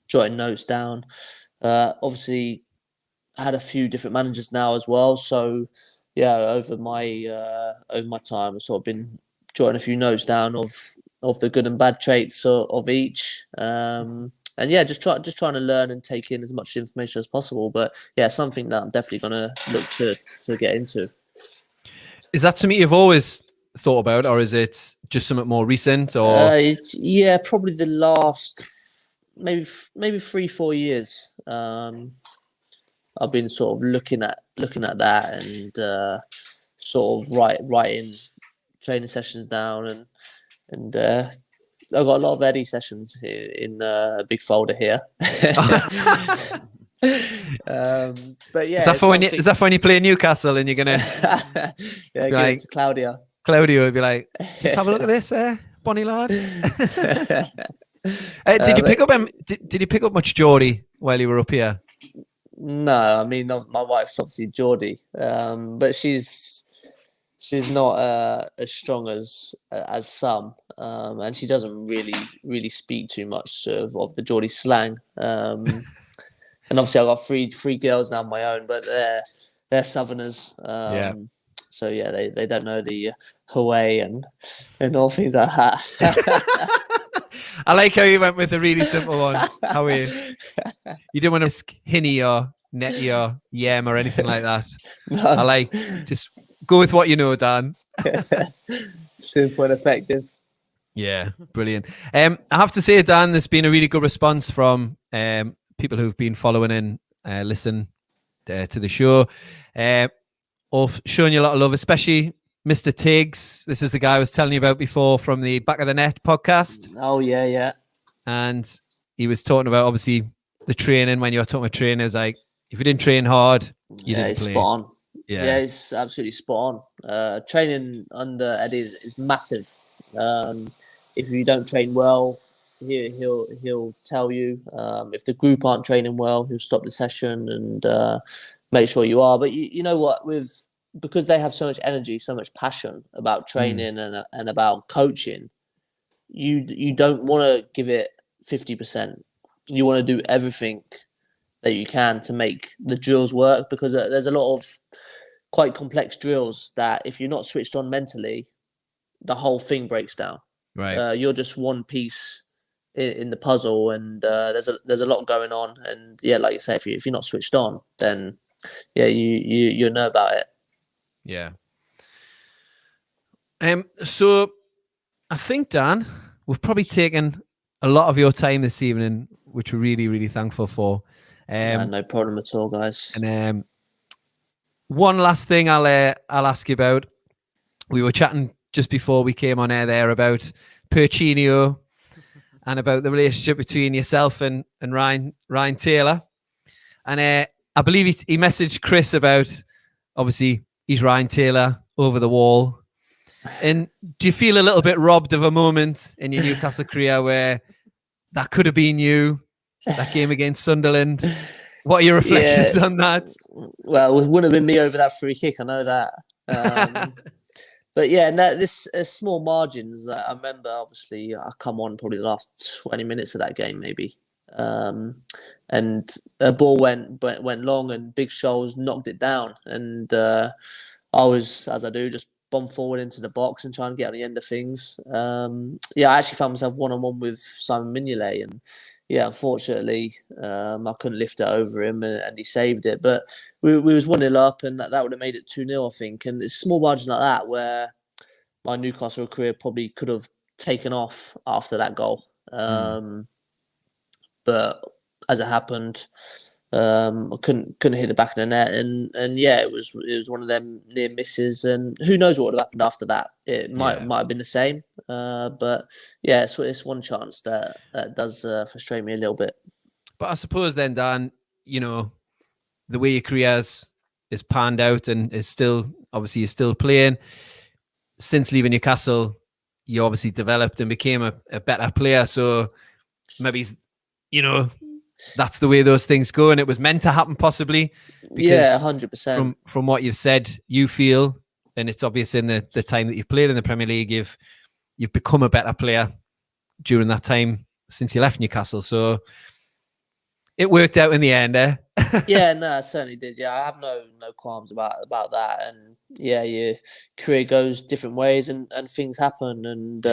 Jotting notes down. Obviously, I had a few different managers now as well. So, yeah, over my time, I've sort of been jotting a few notes down of the good and bad traits of each. And yeah, just trying to learn and take in as much information as possible. But yeah, something that I'm definitely going to look to get into. Is that something you've always thought about, or is it just something more recent? Or yeah, probably the last maybe 3-4 years. I've been sort of looking at that and sort of writing training sessions down and I've got a lot of Eddie sessions in a big folder here. But yeah, is that for when you play Newcastle and you're gonna give it to Claudia? Claudia would be like, just have a look at this, Bonnie lad. Did you pick up much Geordie while you were up here? No, I mean my wife's obviously Geordie, but she's not as strong as some, and she doesn't really speak too much of the Geordie slang. And obviously I've got three girls now of my own, but they're Southerners. Yeah. So yeah, they don't know the Hawaii and all things like that. I like how you went with a really simple one. How are you? You didn't want to risk Hinny or Netty or Yem or anything like that. No. I like just go with what you know, Dan. Simple and effective. Yeah, brilliant. I have to say, Dan, there's been a really good response from people who've been following and listen to the show. Of showing you a lot of love, especially Mr. Tiggs. This is the guy I was telling you about before from the Back of the Net podcast. Oh, yeah. And he was talking about, obviously, the training. When you were talking about trainers, like, if you didn't train hard, you didn't play. Spot on. Yeah, it's absolutely spot on. Training under Eddie is massive. If you don't train well, he'll tell you. If the group aren't training well, he'll stop the session and make sure you are. But you know what, because they have so much energy, so much passion about training and about coaching, you don't want to give it 50%. You want to do everything that you can to make the drills work, because there's a lot of quite complex drills that if you're not switched on mentally, the whole thing breaks down. Right. You're just one piece in the puzzle, and there's a lot going on. And yeah, like you say, if you're not switched on, then yeah, you know about it. Yeah. So I think, Dan, we've probably taken a lot of your time this evening, which we're really, really thankful for. No problem at all, guys. And one last thing I'll ask you about. We were chatting just before we came on air there about Perchinio and about the relationship between yourself and Ryan Taylor. And I believe he messaged Chris about, obviously, he's Ryan Taylor over the wall. And do you feel a little bit robbed of a moment in your Newcastle career where that could have been you, that game against Sunderland? What are your reflections on that? Well, it wouldn't have been me over that free kick, I know that. But yeah, this small margins. I remember, obviously, I come on probably the last 20 minutes of that game, maybe. And a ball went long, and Big Shoals knocked it down. And I was, as I do, just bomb forward into the box and try and get on the end of things. I actually found myself one-on-one with Simon Mignolet, and yeah, unfortunately, I couldn't lift it over him, and he saved it. But we was 1-0 up, and that would have made it 2-0, I think. And it's small margins like that where my Newcastle career probably could have taken off after that goal. But as it happened, I couldn't hit the back of the net, and yeah, it was one of them near misses, and who knows what would have happened after that. It might have been the same, but yeah, it's one chance that does frustrate me a little bit. But I suppose then, Dan, you know, the way your career is panned out and is still, obviously, you're still playing. Since leaving Newcastle, you obviously developed and became a better player. So maybe, you know, that's the way those things go, and it was meant to happen, possibly. Yeah, 100%. From what you've said, you feel and it's obvious in the time that you've played in the Premier League, you've become a better player during that time since you left Newcastle. So it worked out in the end, eh? Yeah, no, it certainly did. Yeah, I have no qualms about that. And yeah, your career goes different ways, and things happen. And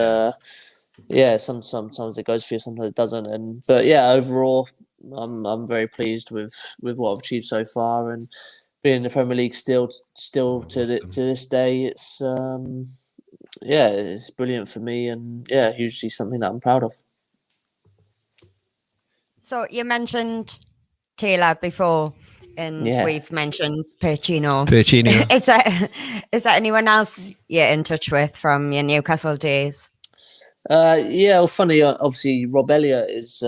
sometimes it goes for you, sometimes it doesn't. But yeah, overall, I'm very pleased with what I've achieved so far, and being in the Premier League still to this day, it's it's brilliant for me, and yeah, hugely something that I'm proud of. So you mentioned Taylor before, and we've mentioned Perchino. Is there anyone else you're in touch with from your Newcastle days? Well, funny, obviously Rob Elliott is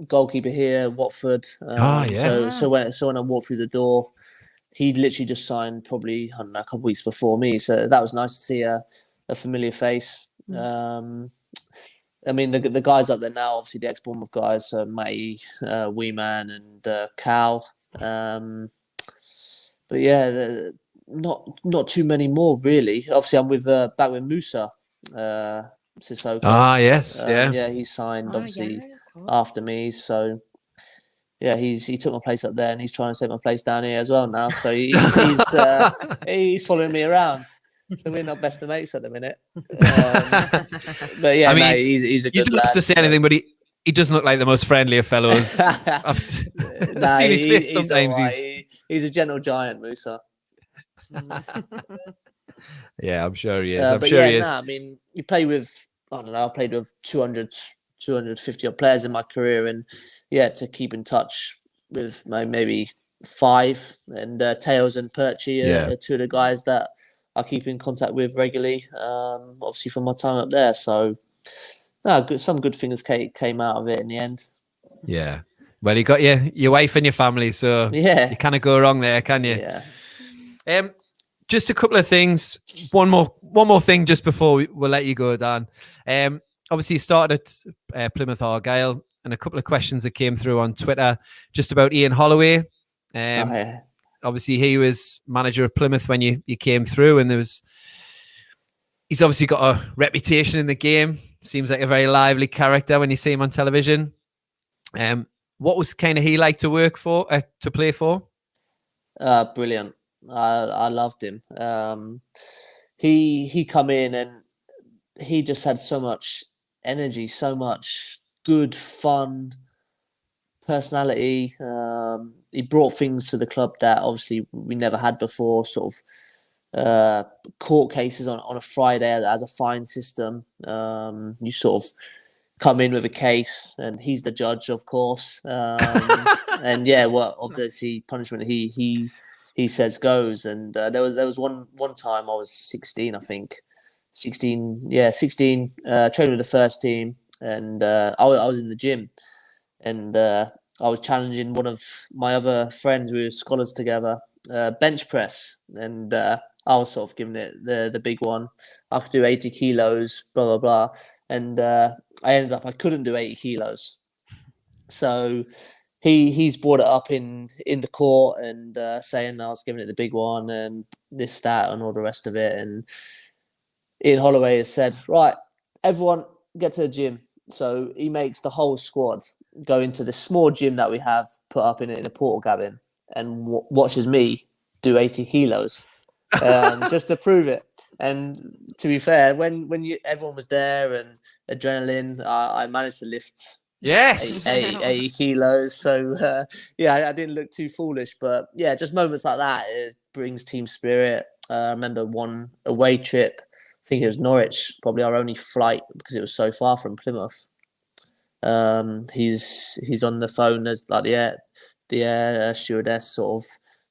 goalkeeper here, Watford. Yes. So when I walked through the door, he'd literally just signed probably, I don't know, a couple of weeks before me. So that was nice to see a familiar face. I mean, the guys up there now, obviously the ex-Bournemouth guys, Matty, Weeman and Cal. But yeah, not too many more really. Obviously, I'm back with Musa Sissoko. Yes, yeah, he signed after me, so yeah, he took my place up there, and he's trying to take my place down here as well now. So he's following me around. So we're not best of mates at the minute. But yeah, I mean, he's a good lad. You don't have to say anything, but he doesn't look like the most friendly of fellows. I've seen his face sometimes. He's a gentle giant, Musa. Yeah, I'm sure he is. He is. I mean, you play with, I don't know, I've played with 250 odd players in my career, and yeah, to keep in touch with maybe 5, and Tails and Perchy are 2 of the guys that I keep in contact with regularly, obviously from my time up there. So, some good things came out of it in the end. Yeah. Well, you got your wife and your family, so you can't go wrong there, can you? Yeah. Just a couple of things. One more thing just before we'll let you go, Dan. Obviously, you started at Plymouth Argyle, and a couple of questions that came through on Twitter just about Ian Holloway. Obviously, he was manager of Plymouth when you came through, and he's obviously got a reputation in the game. Seems like a very lively character when you see him on television. What was kind of he like to work for, to play for? Brilliant. I loved him. He come in and he just had so much energy, so much good fun, personality. He brought things to the club that obviously we never had before, sort of court cases on a Friday as a fine system. You sort of come in with a case, and he's the judge, of course. And yeah, well, obviously punishment he says goes. And there was one time I was 16, I think. 16, training with the first team, and I was in the gym, and I was challenging one of my other friends. We were scholars together, bench press, and I was sort of giving it the big one. I could do 80 kilos, blah, blah, blah. And I couldn't do 80 kilos. So he's brought it up in the court, and saying I was giving it the big one and this, that, and all the rest of it. And Ian Holloway has said, right, everyone get to the gym. So he makes the whole squad go into the small gym that we have put up in a portal cabin, and watches me do 80 kilos just to prove it. And to be fair, when everyone was there and adrenaline, I managed to lift 80 kilos. So I didn't look too foolish. But yeah, just moments like that, it brings team spirit. I remember one away trip, I think it was Norwich, probably our only flight because it was so far from Plymouth. He's on the phone as like the air stewardess, sort of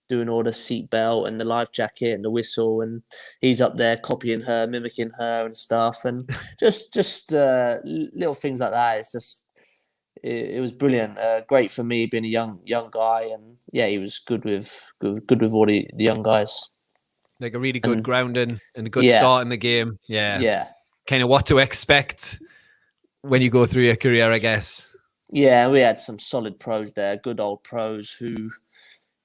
doing all the seatbelt and the life jacket and the whistle, and he's up there copying her, mimicking her and stuff, and just little things like that. It's just it was brilliant, great for me being a young guy, and yeah, he was good with all the young guys. Like a really good grounding and a good start in the game. Yeah. Kind of what to expect when you go through your career, I guess. Yeah, we had some solid pros there, good old pros who,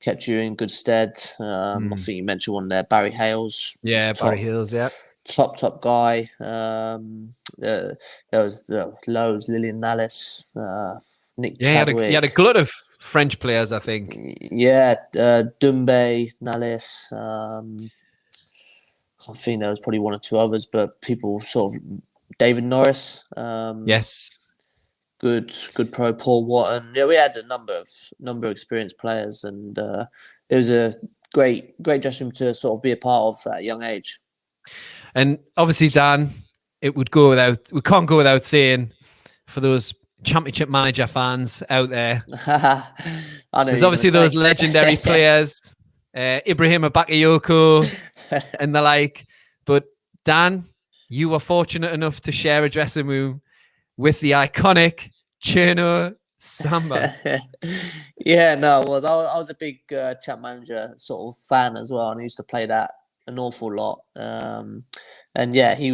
kept you in good stead. I think you mentioned one there, Barry Hales. Yeah, Barry Hales, yeah. Top guy. There was loads, Lillian Nallis, Nick Chadwick. He had a glut of French players, I think. Yeah, Doumbé, Nallis. I think there was probably one or two others, but people sort of David Norris. Yes. Good pro, Paul Watton. Yeah, we had a number of experienced players, and it was a great dressing room to sort of be a part of at a young age. And obviously, Dan, we can't go without saying, for those Championship Manager fans out there, there's obviously those legendary players, Ibrahim Bakayoko and the like. But Dan, you were fortunate enough to share a dressing room with the iconic Cherno Samba. Yeah, no, I was a big Champ Manager sort of fan as well, and I used to play that an awful lot. And yeah, he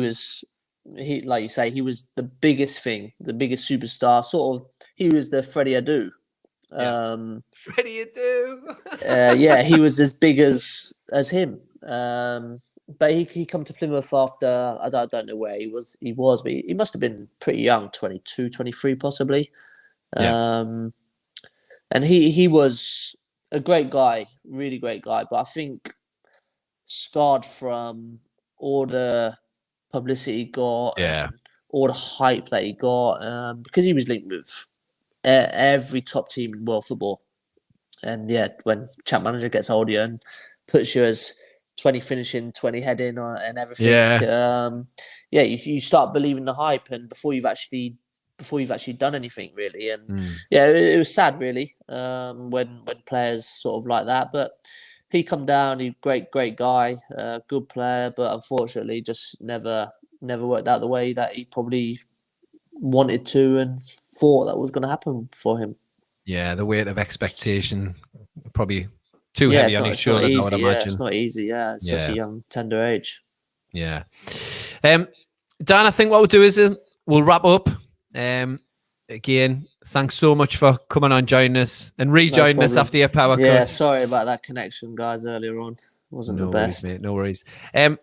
like you say, he was the biggest thing, the biggest superstar. Sort of, he was the Freddie Adu. Freddie Adu. Yeah, he was as big as him. But he come to Plymouth after, I don't know where he was, but he must have been pretty young, 22, 23 possibly. Yeah. And he was a great guy, really great guy. But I think scarred from all the publicity he got, and all the hype that he got, because he was linked with every top team in world football. And yeah, when Champ Manager gets hold of you and puts you as 20 finishing, 20 heading, and everything, you start believing the hype, and before you've actually done anything really. And it was sad really, when players sort of like that. But he come down, he great guy, good player, but unfortunately just never worked out the way that he probably wanted to and thought that was going to happen for him. Yeah, the weight of expectation probably too heavy on his shoulders, I would imagine. Yeah, it's not easy. Yeah, it's such a young, tender age. Yeah. Dan, I think what we'll do is we'll wrap up. Again, thanks so much for coming on, joining us and rejoining us after your power cut. Yeah, sorry about that connection, guys, earlier on. It wasn't the best. Mate, no worries. A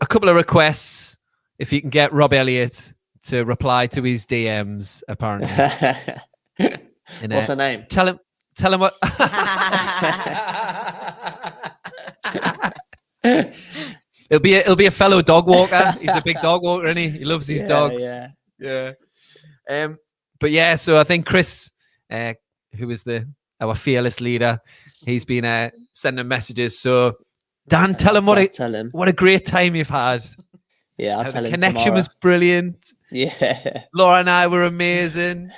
couple of requests. If you can get Rob Elliott to reply to his DMs, apparently. What's her name? Tell him what. He'll be a fellow dog walker. He's a big dog walker, isn't he? He loves his dogs. Yeah. But yeah, so I think Chris, who is our fearless leader, he's been sending messages. So Dan, tell him what a great time you've had. Yeah, I'll tell him. The connection tomorrow was brilliant. Yeah, Laura and I were amazing.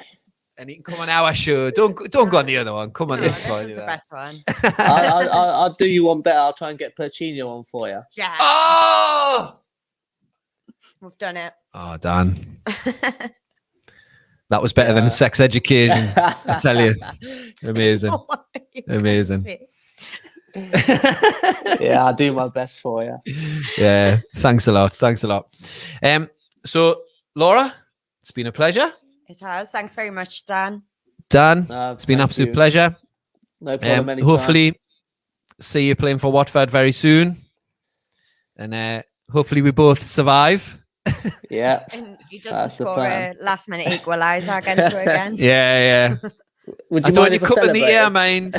And he can come on our show. Don't go on the other one. Come on this one. The best one. I'll do you one better. I'll try and get Percino on for you. Yeah. Oh! We've done it. Oh, Dan. That was better than sex education. I tell you. Amazing. Amazing. Yeah, I'll do my best for you. Yeah. Thanks a lot. So, Laura, it's been a pleasure. It has. Thanks very much, Dan. It's been an absolute pleasure. No problem. Anytime. Hopefully, see you playing for Watford very soon. And hopefully we both survive. Yeah. And he doesn't score a last-minute equaliser against you again. Yeah. Would I don't want you cup in the air, mind.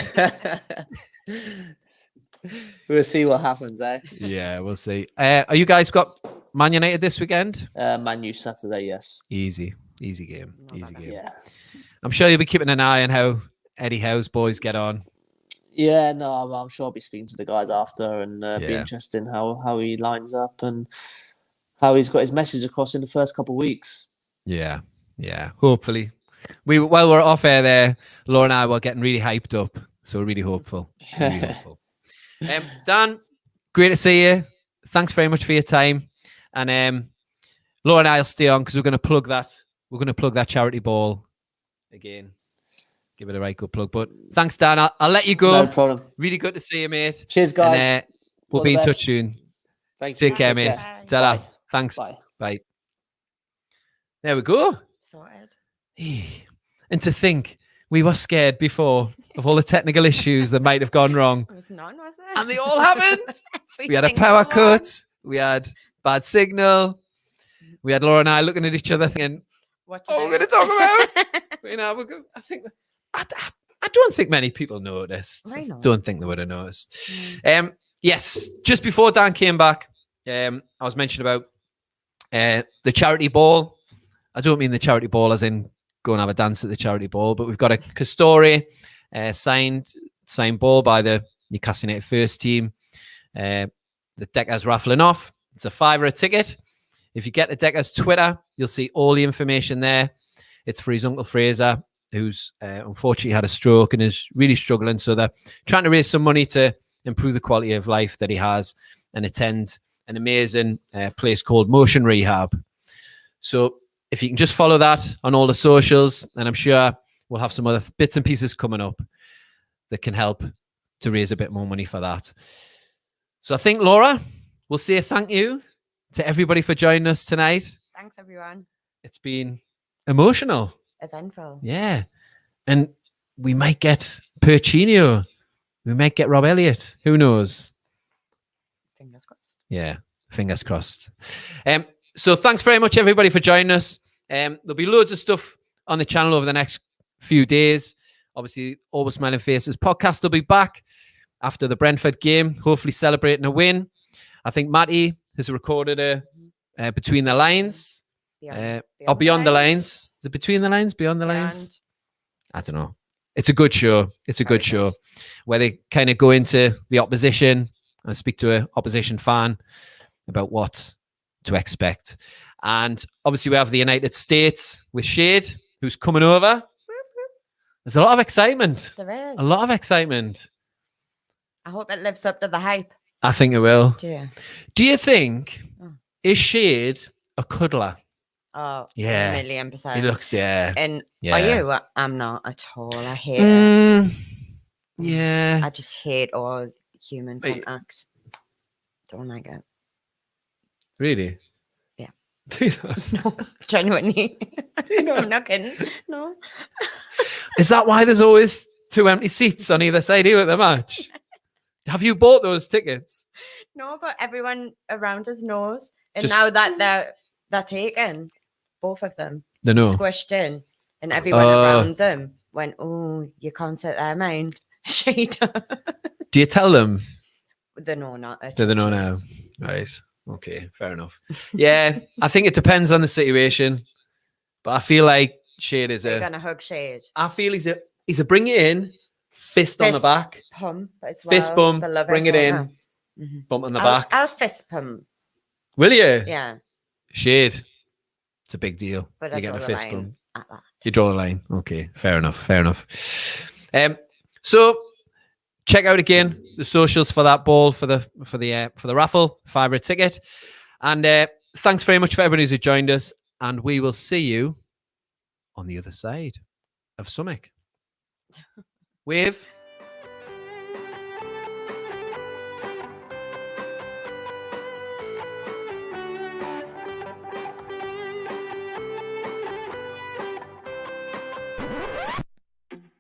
We'll see what happens, eh? Yeah, we'll see. Are you guys got Man United this weekend? Man U Saturday, yes. Easy game. Yeah. I'm sure you'll be keeping an eye on how Eddie Howe's boys get on. Yeah, no, I'm sure I'll be speaking to the guys after, and be interested in how he lines up and how he's got his message across in the first couple of weeks. Yeah. Hopefully. While we're off air there, Laura and I were getting really hyped up, so we're really hopeful. Dan, great to see you. Thanks very much for your time. And Laura and I will stay on because we're going to plug that charity ball again. Give it a right good plug. But thanks, Dan. I'll let you go. No problem. Really good to see you, mate. Cheers, guys. And, we'll be in touch soon. Thank you. Take care, mate. Ta-ra. Thanks. Bye. There we go. Sorted. And to think, we were scared before of all the technical issues that might have gone wrong. It was none, was it? And they all happened. Every We had a single power one. cut. We had bad signal. We had Laura and I looking at each other thinking, What oh, we're do? going to talk about. But, you know, I don't think many people noticed. I know. Don't think they would have noticed. Yes, just before Dan came back, I was mentioning about the charity ball. I don't mean the charity ball as in go and have a dance at the charity ball, but we've got a Castore signed ball by the Newcastle United first team. The Deckers raffling off. It's a £5 a ticket. If you get the Deckers Twitter, you'll see all the information there. It's for his uncle Fraser, who's unfortunately had a stroke and is really struggling. So they're trying to raise some money to improve the quality of life that he has and attend an amazing place called Motion Rehab. So if you can just follow that on all the socials, and I'm sure we'll have some other bits and pieces coming up that can help to raise a bit more money for that. So I think, Laura, we'll say thank you to everybody for joining us tonight. Thanks, everyone. It's been emotional. Eventful. Yeah. And we might get Percino. We might get Rob Elliott. Who knows? Fingers crossed. Yeah. Fingers crossed. So thanks very much, everybody, for joining us. There'll be loads of stuff on the channel over the next few days. Obviously, Always Smiling Faces podcast will be back after the Brentford game, hopefully celebrating a win. I think Matty has recorded a Between the Lines. Beyond the Lines. Is it Between the Lines? Beyond the Lines? I don't know. It's a good show. It's a good show where they kind of go into the opposition and speak to an opposition fan about what to expect. And obviously we have the United States with Shade, who's coming over. There's a lot of excitement. There is. A lot of excitement. I hope it lives up to the hype. I think it will. Do you think, is Shade a cuddler? Oh, yeah. 1,000,000%. He looks, yeah. And yeah. are you? I'm not at all. I hate it. Yeah. I just hate all human contact. Don't like it. Really? Yeah. No, genuinely. I'm not kidding. No. Is that why there's always 2 empty seats on either side here at the match? Have you bought those tickets? No, but everyone around us knows. And now that they're taken, both of them, they know. Squished in, and everyone around them went, oh, you can't set their mind. Shade. Do you tell them? They know not. Do they know now? Right. Okay, fair enough. Yeah, I think it depends on the situation. But I feel like Shade is You're gonna hug Shade. I feel he's a bring it in, fist on the back. Pump as well. Fist bump, bring it in, mm-hmm. bump on the back. I'll fist pump. Will you? Yeah. Shade. It's a big deal. But you I get a draw fist the line bump. at that. You draw the line. Okay, fair enough. Fair enough. So check out again the socials for that ball for the raffle, £5 a ticket. And thanks very much for everybody who joined us. And we will see you on the other side of Summit. Wave.